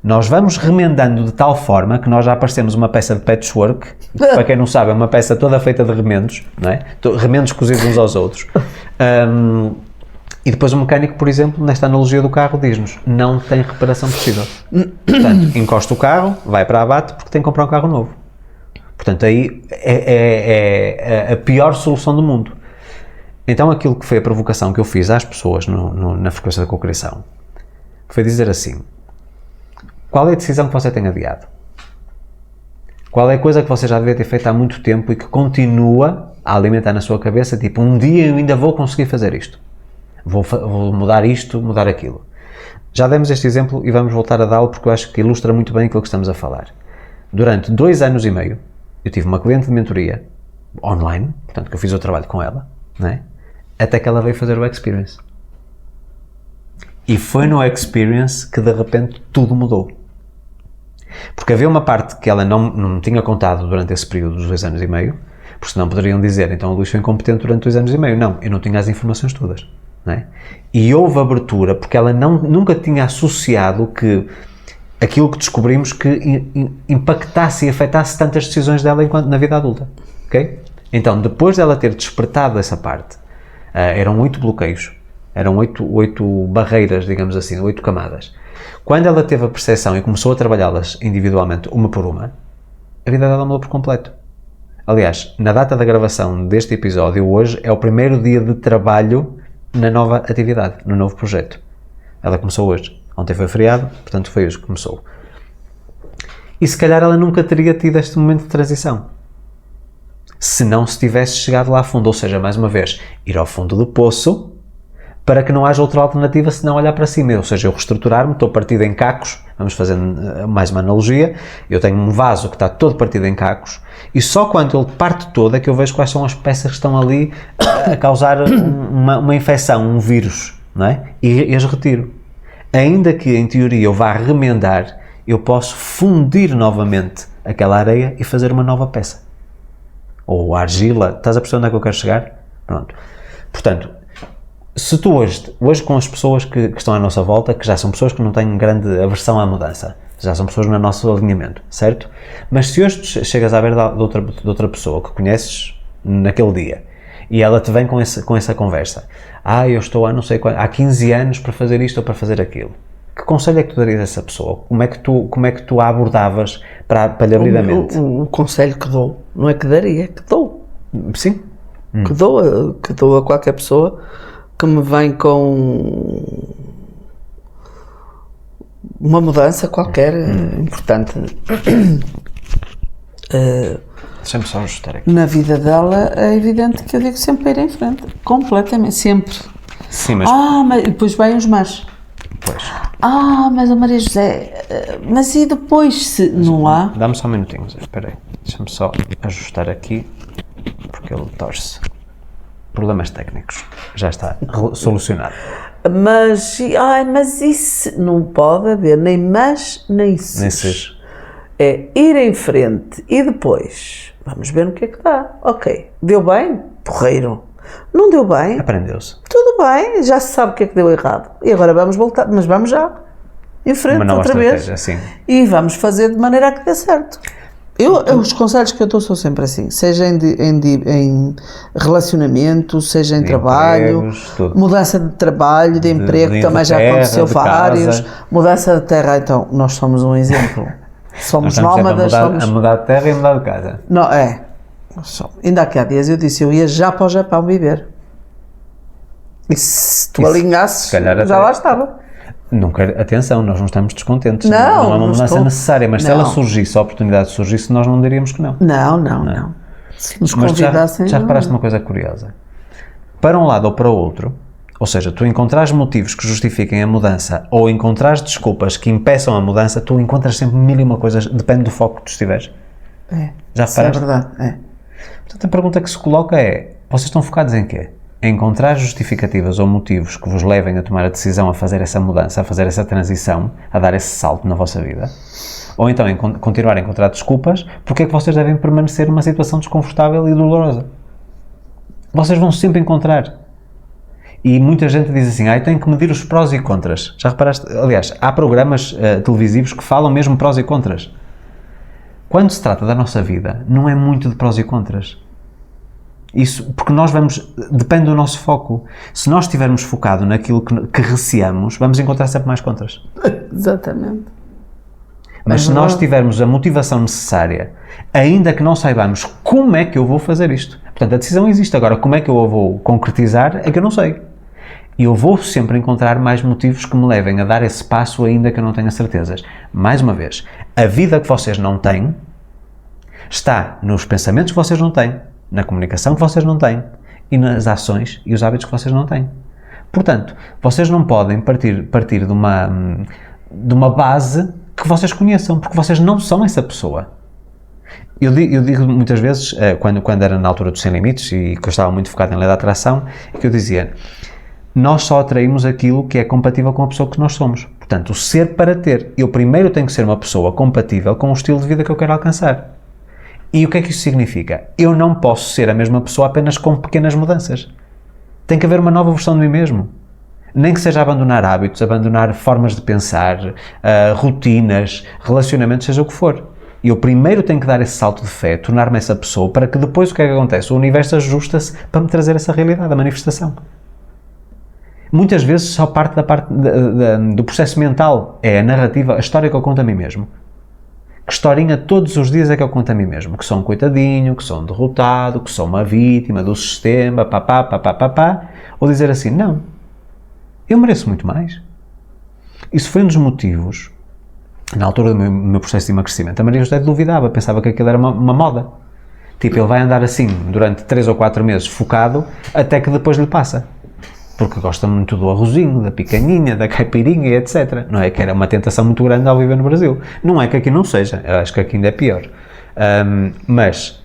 nós vamos remendando de tal forma que nós já parecemos uma peça de patchwork, para quem não sabe, é uma peça toda feita de remendos, não é? Remendos cozidos uns aos outros. E depois o mecânico, por exemplo, nesta analogia do carro, diz-nos, não tem reparação possível. Portanto, encosta o carro, vai para abate porque tem que comprar um carro novo. Portanto, aí é a pior solução do mundo. Então, aquilo que foi a provocação que eu fiz às pessoas na frequência da cocriação foi dizer assim, qual é a decisão que você tem adiado? Qual é a coisa que você já devia ter feito há muito tempo e que continua a alimentar na sua cabeça, tipo, um dia eu ainda vou conseguir fazer isto. Vou mudar isto, mudar aquilo. Já demos este exemplo e vamos voltar a dá-lo porque eu acho que ilustra muito bem aquilo que estamos a falar. Durante 2 anos e meio, eu tive uma cliente de mentoria online, portanto que eu fiz o trabalho com ela, não é? Até que ela veio fazer o Experience. E foi no Experience que de repente tudo mudou. Porque havia uma parte que ela não me tinha contado durante esse período dos 2 anos e meio, porque senão poderiam dizer, então o Luís foi incompetente durante 2 anos e meio. Não, eu não tinha as informações todas. Não é? E houve abertura, porque ela nunca tinha associado que aquilo que descobrimos que impactasse e afetasse tantas decisões dela na vida adulta. Okay? Então, depois dela ter despertado essa parte, eram 8 bloqueios, eram 8 barreiras, digamos assim, 8 camadas. Quando ela teve a percepção e começou a trabalhá-las individualmente, uma por uma, a vida dela mudou por completo. Aliás, na data da gravação deste episódio, hoje, é o primeiro dia de trabalho na nova atividade, no novo projeto. Ela começou hoje. Ontem foi feriado, portanto foi hoje que começou. E se calhar ela nunca teria tido este momento de transição. Se não se tivesse chegado lá a fundo, ou seja, mais uma vez, ir ao fundo do poço, para que não haja outra alternativa senão olhar para cima. Ou seja, eu reestruturar-me, estou partido em cacos, vamos fazer mais uma analogia, eu tenho um vaso que está todo partido em cacos, e só quando ele parte todo é que eu vejo quais são as peças que estão ali a causar uma infecção, um vírus, não é? E as retiro. Ainda que em teoria eu vá remendar, eu posso fundir novamente aquela areia e fazer uma nova peça. Ou argila, estás a perceber onde é que eu quero chegar? Pronto. Portanto, se tu hoje com as pessoas que estão à nossa volta, que já são pessoas que não têm grande aversão à mudança, já são pessoas no nosso alinhamento, certo? Mas se hoje chegas à beira de outra pessoa que conheces naquele dia e ela te vem com essa conversa, eu estou há 15 anos para fazer isto ou para fazer aquilo, que conselho é que tu darias a essa pessoa? Como é que tu a abordavas para lhe abrir a mente? O conselho que dou, não é que daria, é que dou. Sim. Que dou a qualquer pessoa que me vem com uma mudança qualquer importante Deixa-me só ajustar aqui. na vida dela. É evidente que eu digo sempre para ir em frente, completamente, sempre. Sim, mas... mas depois vêm os mas. Pois. Mas a Maria José, mas e depois se não há? Dá-me só um minutinho, espera aí. Deixa-me só ajustar aqui, porque ele torce. Problemas técnicos. Já está solucionado. Mas isso não pode haver nem mas nem se. Nem seja. É ir em frente e depois vamos ver no que é que dá. Ok, deu bem? Porreiro. Não deu bem? Aprendeu-se. Tudo bem, já se sabe o que é que deu errado. E agora vamos voltar, mas vamos já em frente outra vez. Assim. E vamos fazer de maneira a que dê certo. Os conselhos que eu dou são sempre assim, seja em relacionamento, seja em trabalho, mudança de trabalho, de emprego, também já aconteceu vários, mudança de terra, então nós somos um exemplo, somos nómadas, a mudar de terra e mudar de casa. Não, ainda há dias eu disse, eu ia já para o Japão viver, e se tu alinhasses, já lá estava. Atenção, nós não estamos descontentes, não é uma mudança necessária, mas se ela surgisse, a oportunidade surgisse, nós não diríamos que não. Não. Se nos convidassem... Já reparaste uma coisa curiosa? Para um lado ou para o outro, ou seja, tu encontrares motivos que justifiquem a mudança ou encontrares desculpas que impeçam a mudança, tu encontras sempre 1001 coisas, depende do foco que tu estiveres. Já reparaste? É verdade, Portanto, a pergunta que se coloca é, vocês estão focados em quê? encontrar justificativas ou motivos que vos levem a tomar a decisão a fazer essa mudança, a fazer essa transição, a dar esse salto na vossa vida, ou então continuar a encontrar desculpas porque é que vocês devem permanecer numa situação desconfortável e dolorosa. Vocês vão sempre encontrar. E muita gente diz assim, eu tenho que medir os prós e contras. Já reparaste? Aliás, há programas televisivos que falam mesmo prós e contras. Quando se trata da nossa vida, não é muito de prós e contras. Isso, porque depende do nosso foco. Se nós estivermos focado naquilo que receamos, vamos encontrar sempre mais contras. Exatamente. Mas se nós tivermos a motivação necessária, ainda que não saibamos como é que eu vou fazer isto, portanto a decisão existe, agora como é que eu a vou concretizar é que eu não sei. E eu vou sempre encontrar mais motivos que me levem a dar esse passo ainda que eu não tenha certezas. Mais uma vez, a vida que vocês não têm está nos pensamentos que vocês não têm, na comunicação que vocês não têm e nas ações e os hábitos que vocês não têm. Portanto, vocês não podem partir de uma base que vocês conheçam, porque vocês não são essa pessoa. Eu digo muitas vezes, quando era na altura dos Sem Limites e que eu estava muito focado em lei da atração, que eu dizia, nós só atraímos aquilo que é compatível com a pessoa que nós somos. Portanto, o ser para ter. Eu primeiro tenho que ser uma pessoa compatível com o estilo de vida que eu quero alcançar. E o que é que isso significa? Eu não posso ser a mesma pessoa apenas com pequenas mudanças. Tem que haver uma nova versão de mim mesmo. Nem que seja abandonar hábitos, abandonar formas de pensar, rotinas, relacionamentos, seja o que for. Eu primeiro tenho que dar esse salto de fé, tornar-me essa pessoa, para que depois o que é que acontece? O universo ajusta-se para me trazer essa realidade, a manifestação. Muitas vezes só parte do processo mental, é a narrativa, a história que eu conto a mim mesmo. Que historinha todos os dias é que eu conto a mim mesmo? Que sou um coitadinho, que sou um derrotado, que sou uma vítima do sistema, ou dizer assim, não, eu mereço muito mais. Isso foi um dos motivos, na altura do meu processo de emagrecimento, a Maria José duvidava, pensava que aquilo era uma moda. Tipo, ele vai andar assim durante 3 ou 4 meses focado, até que depois lhe passa. Porque gosta muito do arrozinho, da picanhinha, da caipirinha e etc. Não é que era uma tentação muito grande ao viver no Brasil. Não é que aqui não seja, eu acho que aqui ainda é pior. Mas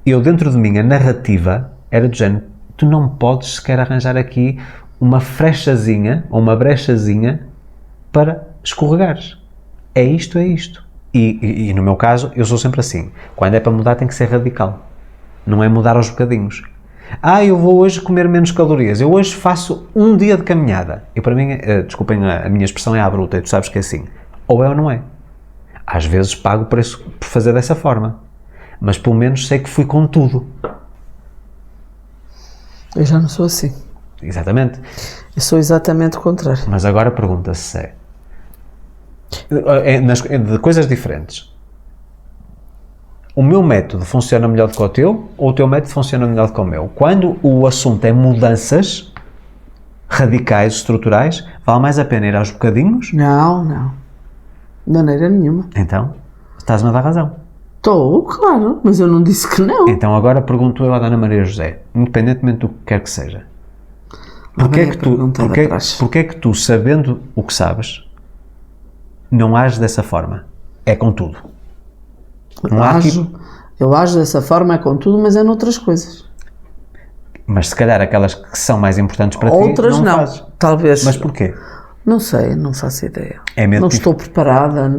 eu dentro de mim, a narrativa era do género, tu não podes sequer arranjar aqui uma frechazinha ou uma brechazinha para escorregares. É isto, é isto. E no meu caso, eu sou sempre assim. Quando é para mudar tem que ser radical. Não é mudar aos bocadinhos. Eu vou hoje comer menos calorias, eu hoje faço um dia de caminhada. E para mim, desculpem, a minha expressão é à bruta, e tu sabes que é assim. Ou é ou não é. Às vezes pago o preço por fazer dessa forma. Mas pelo menos sei que fui com tudo. Eu já não sou assim. Exatamente. Eu sou exatamente o contrário. Mas agora pergunta-se de coisas diferentes. O meu método funciona melhor do que o teu, ou o teu método funciona melhor do que o meu? Quando o assunto é mudanças radicais, estruturais, vale mais a pena ir aos bocadinhos? Não. De maneira nenhuma. Então, estás-me a dar razão. Estou, claro, mas eu não disse que não. Então agora pergunto eu à Dona Maria José, independentemente do que quer que seja, porque é que tu, sabendo o que sabes, não ages dessa forma? É com tudo. Eu ajo dessa forma, é com tudo, mas é noutras coisas. Mas se calhar aquelas que são mais importantes para outras ti, não fazes. Talvez. Mas porquê? Não sei, não faço ideia. Não estou preparada.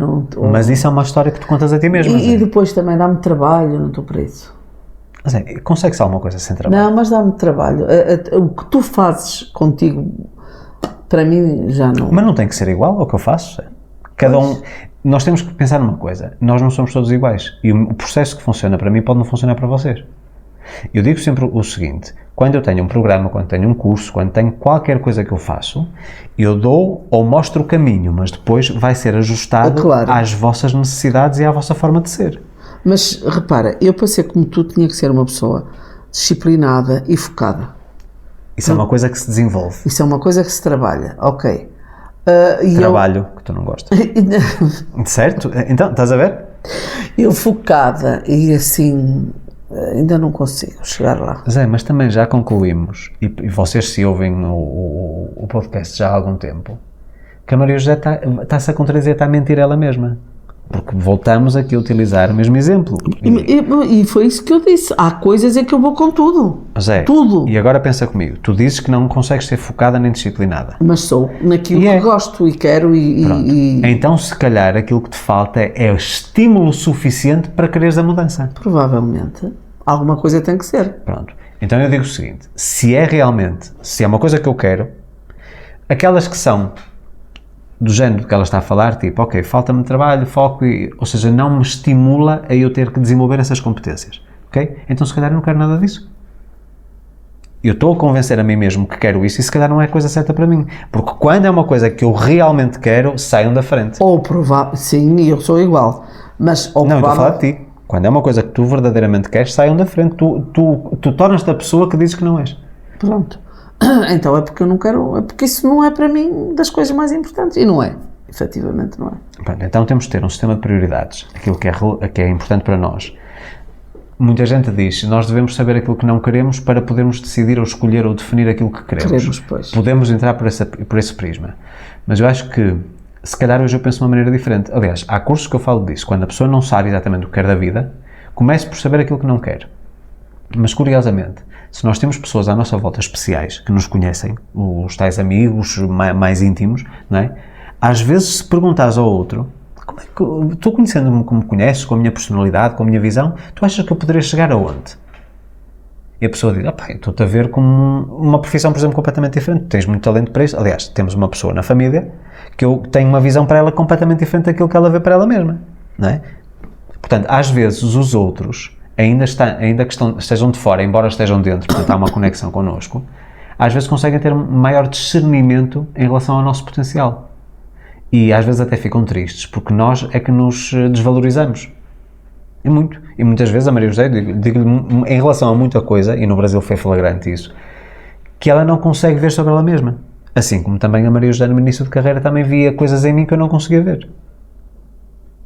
Mas isso é uma história que tu contas a ti mesmo. E depois também dá-me trabalho, não estou para isso. Mas consegue-se alguma coisa sem trabalho? Não, mas dá-me trabalho. O que tu fazes contigo, para mim, já não... Mas não tem que ser igual ao que eu faço. Cada um... Nós temos que pensar numa coisa, nós não somos todos iguais e o processo que funciona para mim pode não funcionar para vocês. Eu digo sempre o seguinte, quando eu tenho um programa, quando tenho um curso, quando tenho qualquer coisa que eu faço, eu dou ou mostro o caminho, mas depois vai ser ajustado às vossas necessidades e à vossa forma de ser. Mas repara, eu para ser como tu tinha que ser uma pessoa disciplinada e focada. Isso é uma coisa que se desenvolve. Isso é uma coisa que se trabalha, ok. Trabalho, que tu não gostas. Certo? Então, estás a ver? Eu focada e assim, ainda não consigo chegar lá. Zé, mas também já concluímos, e vocês se ouvem o podcast já há algum tempo, que a Maria José está-se a contradizer, está a mentir ela mesma. Porque voltamos aqui a utilizar o mesmo exemplo. E foi isso que eu disse. Há coisas em que eu vou com tudo. Mas é, tudo. E agora pensa comigo. Tu dizes que não consegues ser focada nem disciplinada. Mas sou naquilo que gosto e quero Então, se calhar, aquilo que te falta é estímulo suficiente para quereres a mudança. Provavelmente. Alguma coisa tem que ser. Pronto. Então eu digo o seguinte. Se é uma coisa que eu quero, aquelas que são do género que ela está a falar, tipo, ok, falta-me trabalho, foco, ou seja, não me estimula a eu ter que desenvolver essas competências, ok? Então se calhar eu não quero nada disso. Eu estou a convencer a mim mesmo que quero isso e se calhar não é a coisa certa para mim. Porque quando é uma coisa que eu realmente quero, saiam da frente. Sim, eu sou igual. Mas, não, estou a falar de ti. Quando é uma coisa que tu verdadeiramente queres, saiam da frente. Tu tornas-te a pessoa que dizes que não és. Pronto. Então é porque eu não quero, é porque isso não é para mim das coisas mais importantes. E não é, efetivamente não é. Pronto, então temos de ter um sistema de prioridades, aquilo que é importante para nós. Muita gente diz, nós devemos saber aquilo que não queremos para podermos decidir ou escolher ou definir aquilo que queremos. Pois. Podemos entrar por esse prisma. Mas eu acho que, se calhar hoje eu penso de uma maneira diferente. Aliás, há cursos que eu falo disso, quando a pessoa não sabe exatamente o que quer da vida, comece por saber aquilo que não quer. Mas, curiosamente, se nós temos pessoas à nossa volta especiais, que nos conhecem, os tais amigos mais íntimos, não é? Às vezes, se perguntares ao outro, como é que, tu conhecendo-me como me conheces, com a minha personalidade, com a minha visão, tu achas que eu poderia chegar aonde? E a pessoa diz, estou-te a ver como uma profissão, por exemplo, completamente diferente, tens muito talento para isso. Aliás, temos uma pessoa na família que eu tenho uma visão para ela completamente diferente daquilo que ela vê para ela mesma, não é? Portanto, às vezes, os outros, ainda que estejam de fora, embora estejam dentro, portanto há uma conexão connosco, às vezes conseguem ter um maior discernimento em relação ao nosso potencial. E às vezes até ficam tristes, porque nós é que nos desvalorizamos. E muito. E muitas vezes a Maria José, digo-lhe em relação a muita coisa, e no Brasil foi flagrante isso, que ela não consegue ver sobre ela mesma. Assim como também a Maria José no início de carreira também via coisas em mim que eu não conseguia ver.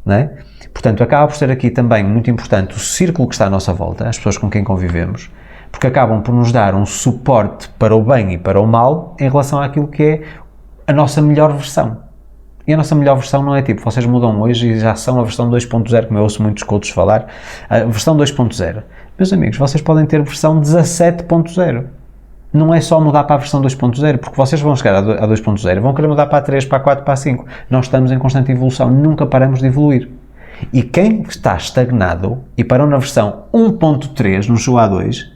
Não é? Portanto, acaba por ser aqui também muito importante o círculo que está à nossa volta, as pessoas com quem convivemos, porque acabam por nos dar um suporte para o bem e para o mal em relação àquilo que é a nossa melhor versão. E a nossa melhor versão não é tipo, vocês mudam hoje e já são a versão 2.0, como eu ouço muitos coaches falar, a versão 2.0. Meus amigos, vocês podem ter versão 17.0. Não é só mudar para a versão 2.0, porque vocês vão chegar a 2.0, vão querer mudar para a 3, para a 4, para a 5. Nós estamos em constante evolução, nunca paramos de evoluir. E quem está estagnado e parou na versão 1.3, não chegou a 2,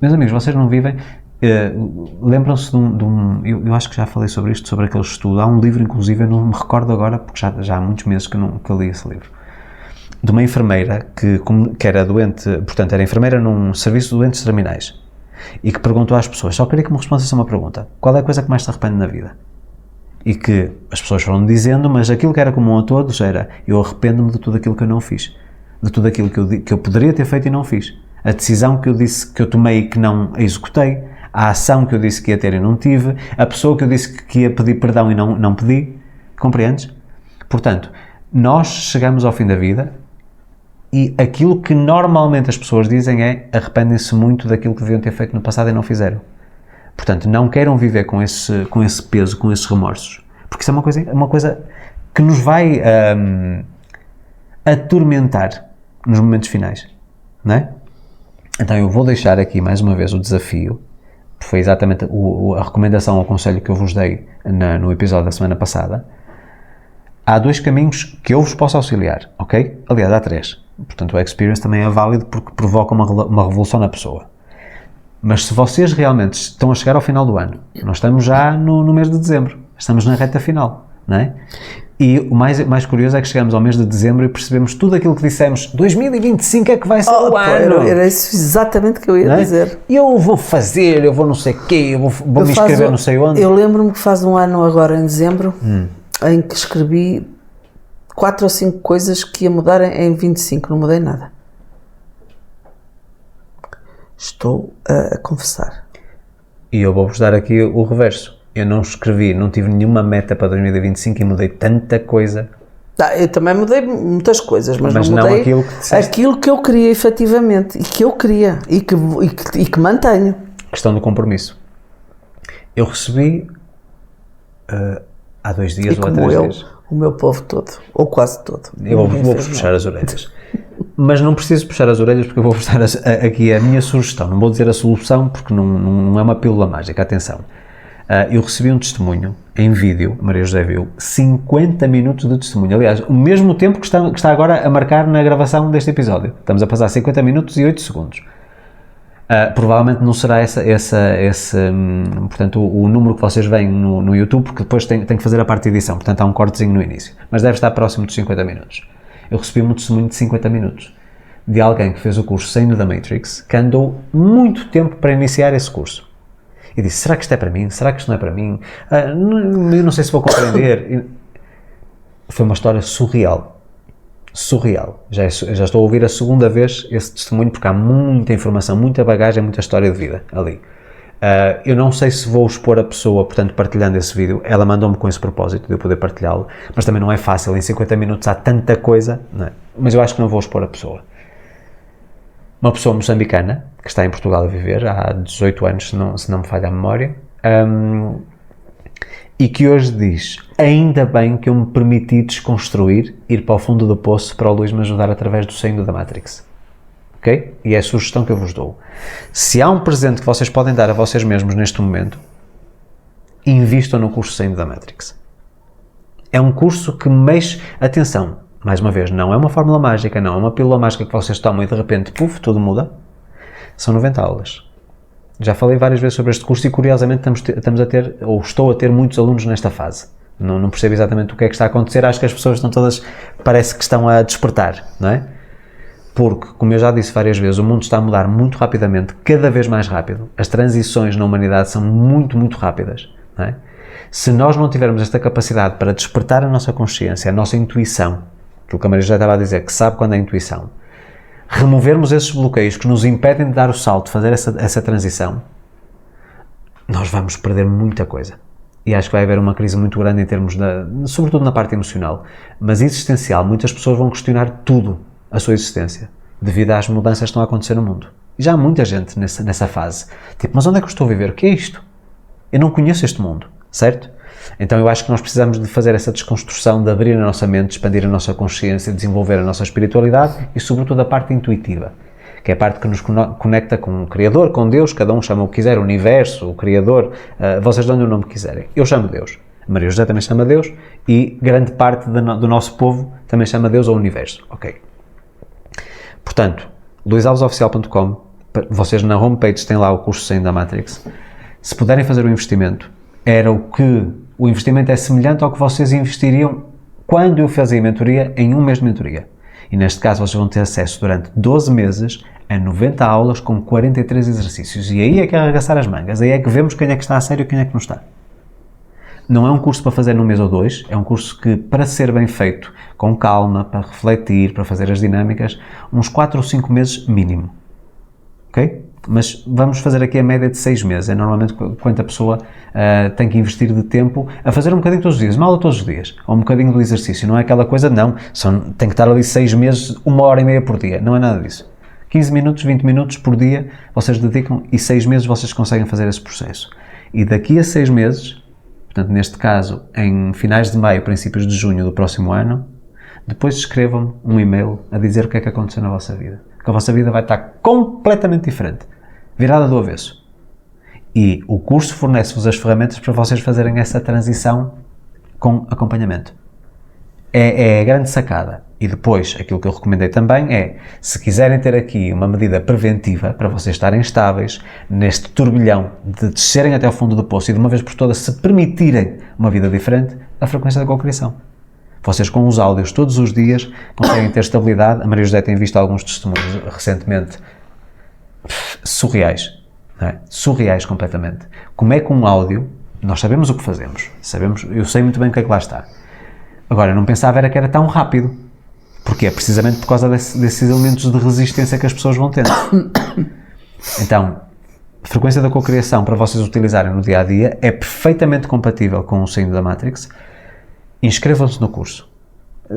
meus amigos, vocês não vivem... lembram-se de um eu acho que já falei sobre isto, sobre aquele estudo, há um livro inclusive, eu não me recordo agora, porque já há muitos meses que eu li esse livro, de uma enfermeira que era doente, portanto era enfermeira num serviço de doentes terminais, e que perguntou às pessoas, só queria que me respondesse a uma pergunta, qual é a coisa que mais te arrepende na vida? E que as pessoas foram dizendo, mas aquilo que era comum a todos era, eu arrependo-me de tudo aquilo que eu não fiz, de tudo aquilo que eu poderia ter feito e não fiz, a decisão que eu disse que eu tomei e que não a executei, a ação que eu disse que ia ter e não tive, a pessoa que eu disse que ia pedir perdão e não pedi, compreendes? Portanto, nós chegamos ao fim da vida e aquilo que normalmente as pessoas dizem é arrependem-se muito daquilo que deviam ter feito no passado e não fizeram. Portanto, não queiram viver com esse peso, com esses remorsos, porque isso é uma coisa que nos vai atormentar nos momentos finais, não é? Então eu vou deixar aqui mais uma vez o desafio. Foi exatamente a recomendação ou conselho que eu vos dei no episódio da semana passada. Há 2 caminhos que eu vos posso auxiliar, ok? Aliás, há 3. Portanto, o experience também é válido porque provoca uma revolução na pessoa. Mas se vocês realmente estão a chegar ao final do ano, nós estamos já no mês de dezembro, estamos na reta final, não é? E o mais curioso é que chegamos ao mês de dezembro e percebemos tudo aquilo que dissemos, 2025 é que vai ser o ano. Era isso exatamente que eu ia dizer. Eu vou fazer, eu vou não sei o quê, eu vou me inscrever não sei onde. Eu lembro-me que faz um ano agora em dezembro, em que escrevi 4 ou 5 coisas que ia mudar em 25, não mudei nada. Estou a confessar. E eu vou-vos dar aqui o reverso. Eu não escrevi, não tive nenhuma meta para 2025 e mudei tanta coisa. Eu também mudei muitas coisas, mas não mudei aquilo que eu queria efetivamente, e que eu queria, e que mantenho. Questão do compromisso. Eu recebi há 2 dias ou há 3 dias. O meu povo todo, ou quase todo. Eu vou-vos puxar as orelhas. Mas não preciso puxar as orelhas porque eu vou-vos dar aqui a minha sugestão. Não vou dizer a solução porque não é uma pílula mágica, atenção. Eu recebi um testemunho em vídeo, a Maria José viu, 50 minutos de testemunho. Aliás, o mesmo tempo que está agora a marcar na gravação deste episódio. Estamos a passar 50 minutos e 8 segundos. Provavelmente não será portanto, o número que vocês veem no YouTube, porque depois tem que fazer a parte de edição, portanto há um cortezinho no início, mas deve estar próximo dos 50 minutos. Eu recebi um testemunho de 50 minutos, de alguém que fez o curso Saindo da Matrix, que andou muito tempo para iniciar esse curso. E disse, será que isto é para mim? Será que isto não é para mim? Eu não sei se vou compreender. Foi uma história surreal. Surreal. Já estou a ouvir a segunda vez esse testemunho, porque há muita informação, muita bagagem, muita história de vida ali. Eu não sei se vou expor a pessoa, portanto, partilhando esse vídeo. Ela mandou-me com esse propósito de eu poder partilhá-lo, mas também não é fácil, em 50 minutos há tanta coisa, não é? Mas eu acho que não vou expor a pessoa. Uma pessoa moçambicana, que está em Portugal a viver há 18 anos, se não me falha a memória, e que hoje diz, ainda bem que eu me permiti desconstruir, ir para o fundo do poço para o Luís me ajudar através do Saindo da Matrix. Ok? E é a sugestão que eu vos dou. Se há um presente que vocês podem dar a vocês mesmos neste momento, invistam no curso Saindo da Matrix. É um curso que mexe... Atenção, mais uma vez, não é uma fórmula mágica, não é uma pílula mágica que vocês tomam e de repente, puf, tudo muda. São 90 aulas. Já falei várias vezes sobre este curso e curiosamente estamos a ter, ou estou a ter muitos alunos nesta fase. Não percebo exatamente o que é que está a acontecer, acho que as pessoas estão todas, parece que estão a despertar, não é? Porque, como eu já disse várias vezes, o mundo está a mudar muito rapidamente, cada vez mais rápido. As transições na humanidade são muito, muito rápidas, não é? Se nós não tivermos esta capacidade para despertar a nossa consciência, a nossa intuição, aquilo que a Maria já estava a dizer, que sabe quando é intuição, removermos esses bloqueios que nos impedem de dar o salto, fazer essa transição, nós vamos perder muita coisa. E acho que vai haver uma crise muito grande em termos sobretudo na parte emocional, mas existencial. Muitas pessoas vão questionar tudo, a sua existência, devido às mudanças que estão a acontecer no mundo. E já há muita gente nessa fase. Tipo, mas onde é que eu estou a viver? O que é isto? Eu não conheço este mundo, certo? Então eu acho que nós precisamos de fazer essa desconstrução, de abrir a nossa mente, expandir a nossa consciência, desenvolver a nossa espiritualidade e sobretudo a parte intuitiva, que é a parte que nos conecta com o Criador, com Deus, cada um chama o que quiser, o Universo, o Criador, vocês dão-lhe o nome que quiserem. Eu chamo Deus, a Maria José também chama Deus e grande parte do nosso povo também chama Deus ou Universo, ok? Portanto, luisalvesoficial.com, vocês na homepage têm lá o curso Saindo da Matrix. Se puderem fazer o investimento, o investimento é semelhante ao que vocês investiriam quando eu fazia a mentoria, em um mês de mentoria. E neste caso vocês vão ter acesso durante 12 meses a 90 aulas com 43 exercícios. E aí é que é arregaçar as mangas, aí é que vemos quem é que está a sério e quem é que não está. Não é um curso para fazer num mês ou dois, é um curso que, para ser bem feito, com calma, para refletir, para fazer as dinâmicas, uns 4 ou 5 meses mínimo. Ok? Mas vamos fazer aqui a média de 6 meses, é normalmente quanto a pessoa tem que investir de tempo a fazer um bocadinho todos os dias, uma aula todos os dias, ou um bocadinho do exercício, não é aquela coisa, não, tem que estar ali 6 meses, 1h30 por dia, não é nada disso. 15 minutos, 20 minutos por dia vocês dedicam e 6 meses vocês conseguem fazer esse processo. E daqui a 6 meses, portanto neste caso em finais de maio, princípios de junho do próximo ano, depois escrevam-me um e-mail a dizer o que é que aconteceu na vossa vida. Que a vossa vida vai estar completamente diferente, virada do avesso. E o curso fornece-vos as ferramentas para vocês fazerem essa transição com acompanhamento. É a grande sacada. E depois, aquilo que eu recomendei também é, se quiserem ter aqui uma medida preventiva para vocês estarem estáveis neste turbilhão de descerem até ao fundo do poço e de uma vez por todas se permitirem uma vida diferente, a frequência da cocriação. Vocês com os áudios todos os dias conseguem ter estabilidade. A Maria José tem visto alguns testemunhos recentemente surreais, não é? Surreais completamente. Como é que um áudio, nós sabemos o que fazemos, eu sei muito bem o que é que lá está. Agora, eu não pensava era que era tão rápido. Porquê? É precisamente por causa desses elementos de resistência que as pessoas vão tendo. Então, a frequência da cocriação para vocês utilizarem no dia-a-dia é perfeitamente compatível com o Saindo da Matrix. Inscrevam-se no curso.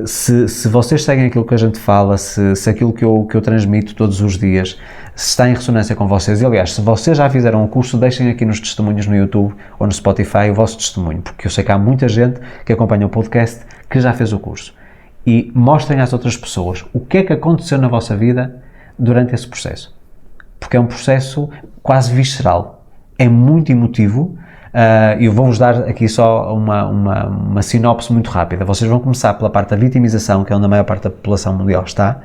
se vocês seguem aquilo que a gente fala, se aquilo que eu transmito todos os dias, se está em ressonância com vocês, e aliás, se vocês já fizeram o curso, deixem aqui nos testemunhos no YouTube ou no Spotify o vosso testemunho, porque eu sei que há muita gente que acompanha o podcast que já fez o curso. E mostrem às outras pessoas o que é que aconteceu na vossa vida durante esse processo. Porque é um processo quase visceral, é muito emotivo. Eu vou-vos dar aqui só uma sinopse muito rápida. Vocês vão começar pela parte da vitimização, que é onde a maior parte da população mundial está,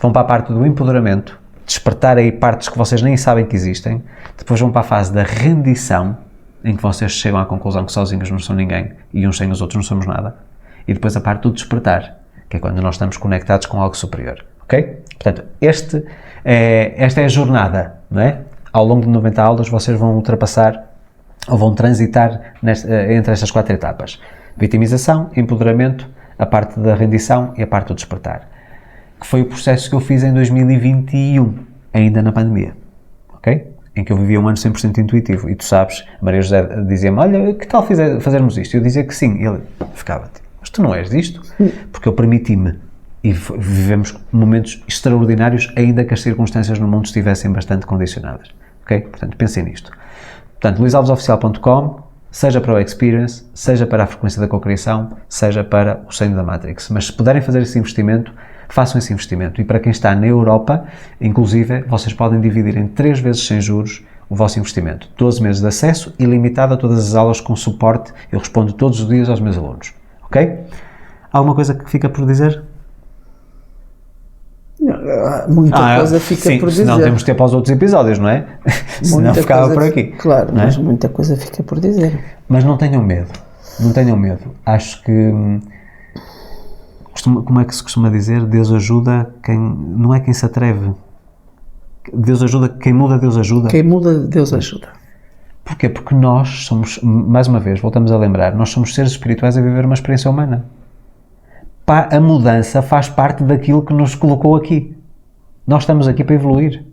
vão para a parte do empoderamento, despertar aí partes que vocês nem sabem que existem, depois vão para a fase da rendição, em que vocês chegam à conclusão que sozinhos não são ninguém e uns sem os outros não somos nada, e depois a parte do despertar, que é quando nós estamos conectados com algo superior, ok? Portanto, esta é a jornada, não é? Ao longo de 90 aulas vocês vão ultrapassar ou vão transitar entre estas 4 etapas. Vitimização, empoderamento, a parte da rendição e a parte do despertar. Que foi o processo que eu fiz em 2021, ainda na pandemia, ok? Em que eu vivia um ano 100% intuitivo. E tu sabes, a Maria José dizia-me, olha, que tal fazermos isto? E eu dizia que sim. E ele ficava, mas tu não és disto? Porque eu permiti-me. E vivemos momentos extraordinários, ainda que as circunstâncias no mundo estivessem bastante condicionadas, ok? Portanto, pensem nisto. Portanto, luisalvesoficial.com, seja para o Experience, seja para a frequência da cocriação, seja para o Sonho da Matrix. Mas se puderem fazer esse investimento, façam esse investimento. E para quem está na Europa, inclusive, vocês podem dividir em 3 vezes sem juros o vosso investimento. 12 meses de acesso, ilimitado a todas as aulas com suporte. Eu respondo todos os dias aos meus alunos. Ok? Alguma coisa que fica por dizer? Muita coisa fica por dizer. Senão temos tempo aos outros episódios, não é? Senão ficava por aqui. Claro, mas muita coisa fica por dizer. Mas não tenham medo. Não tenham medo. Acho que... como é que se costuma dizer? Deus ajuda quem... Não é quem se atreve. Deus ajuda... Quem muda, Deus ajuda. Quem muda, Deus ajuda. Porquê? Porque nós somos... Mais uma vez, voltamos a lembrar. Nós somos seres espirituais a viver uma experiência humana. A mudança faz parte daquilo que nos colocou aqui. Nós estamos aqui para evoluir.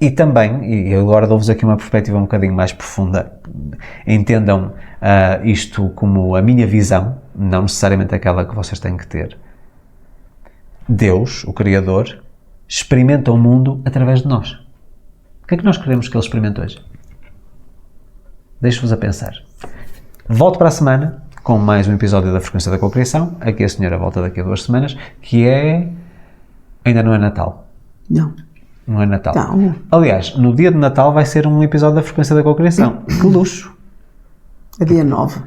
E também, e agora dou-vos aqui uma perspectiva um bocadinho mais profunda, entendam isto como a minha visão, não necessariamente aquela que vocês têm que ter. Deus, o Criador, experimenta o mundo através de nós. O que é que nós queremos que Ele experimente hoje? Deixo-vos a pensar. Volto para a semana com mais um episódio da Frequência da Cocriação. Aqui a senhora volta daqui a 2 semanas, que é... Ainda não é Natal. Não é Natal. Não. Aliás, no dia de Natal vai ser um episódio da Frequência da Cocriação. Que luxo! É dia 9.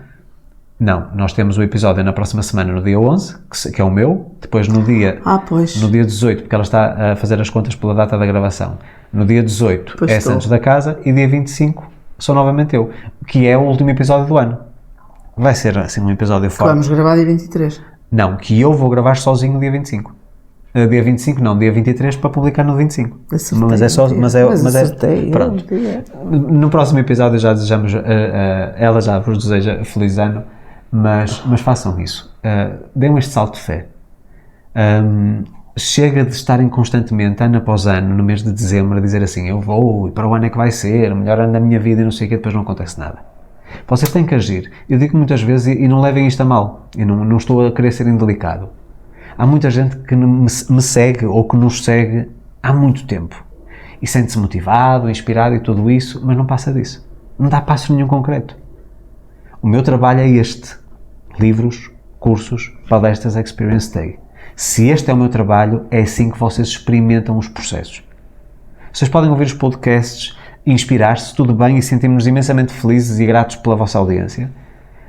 Não, nós temos o episódio na próxima semana, no dia 11, que é o meu, depois no dia... No dia 18, porque ela está a fazer as contas pela data da gravação. No dia 18 é Santos da Casa e dia 25 sou novamente eu, que é o último episódio do ano. Vai ser assim um episódio forte. Vamos gravar dia 23. Não, que eu vou gravar sozinho no dia 25. Dia 25 não, dia 23 para publicar no 25. Mas é só... Mas é pronto. No próximo episódio já desejamos... ela já vos deseja feliz ano, mas façam isso. Deem este salto de fé. Chega de estarem constantemente, ano após ano, no mês de dezembro, a dizer assim, eu vou, e para o ano é que vai ser, o melhor ano da minha vida e não sei o quê, depois não acontece nada. Vocês têm que agir. Eu digo muitas vezes, e não levem isto a mal, eu não estou a querer ser indelicado. Há muita gente que me segue ou que nos segue há muito tempo e sente-se motivado, inspirado e tudo isso, mas não passa disso. Não dá passo nenhum concreto. O meu trabalho é este. Livros, cursos, palestras, Experience Day. Se este é o meu trabalho, é assim que vocês experimentam os processos. Vocês podem ouvir os podcasts, inspirar-se, tudo bem, e sentimos-nos imensamente felizes e gratos pela vossa audiência,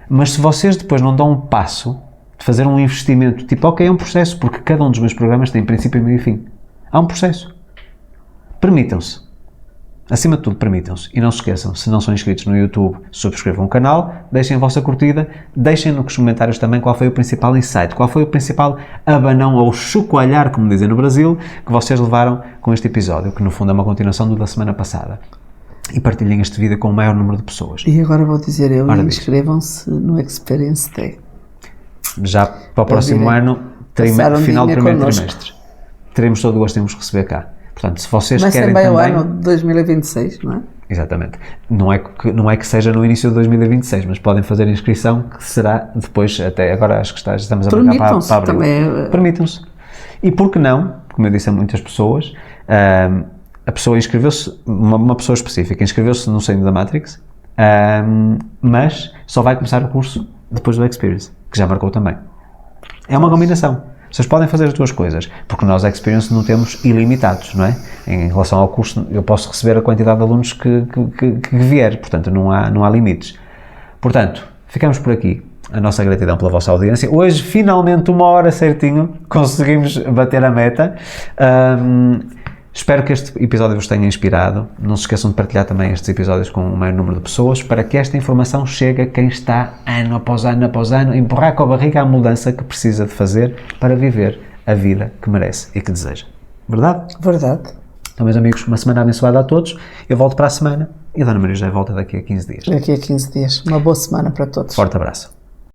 mas se vocês depois não dão um passo de fazer um investimento, tipo, ok, é um processo, porque cada um dos meus programas tem princípio, meio e fim. Há um processo. Permitam-se. Acima de tudo, permitam-se. E não se esqueçam, se não são inscritos no YouTube, subscrevam o canal, deixem a vossa curtida, deixem nos comentários também qual foi o principal insight, qual foi o principal abanão ou chocoalhar, como dizem no Brasil, que vocês levaram com este episódio, que no fundo é uma continuação do da semana passada. E partilhem este vídeo com o maior número de pessoas. E agora vou dizer eu, inscrevam-se no Experience Day. Já para o próximo ano, final do primeiro trimestre. Teremos todo o gosto em vos receber cá. Portanto, se vocês Começa querem bem também... o ano de 2026, não é? Exatamente. Não é que seja no início de 2026, mas podem fazer a inscrição, que será depois, até agora acho que estamos a marcar para abril. Também. Permitam-se. E por que não, como eu disse a muitas pessoas, a pessoa inscreveu-se, uma pessoa específica, inscreveu-se no Saindo da Matrix, mas só vai começar o curso depois do Experience, que já marcou também. É uma combinação. Vocês podem fazer as duas coisas, porque nós Experience não temos ilimitados, não é? Em relação ao curso, eu posso receber a quantidade de alunos que vier, portanto não há limites. Portanto, ficamos por aqui. A nossa gratidão pela vossa audiência. Hoje, finalmente, 1 hora certinho, conseguimos bater a meta. Espero que este episódio vos tenha inspirado. Não se esqueçam de partilhar também estes episódios com o maior número de pessoas, para que esta informação chegue a quem está ano após ano, a empurrar com a barriga a mudança que precisa de fazer para viver a vida que merece e que deseja. Verdade? Verdade. Então, meus amigos, uma semana abençoada a todos. Eu volto para a semana e a Dona Maria José volta daqui a 15 dias. Daqui a 15 dias. Uma boa semana para todos. Forte abraço.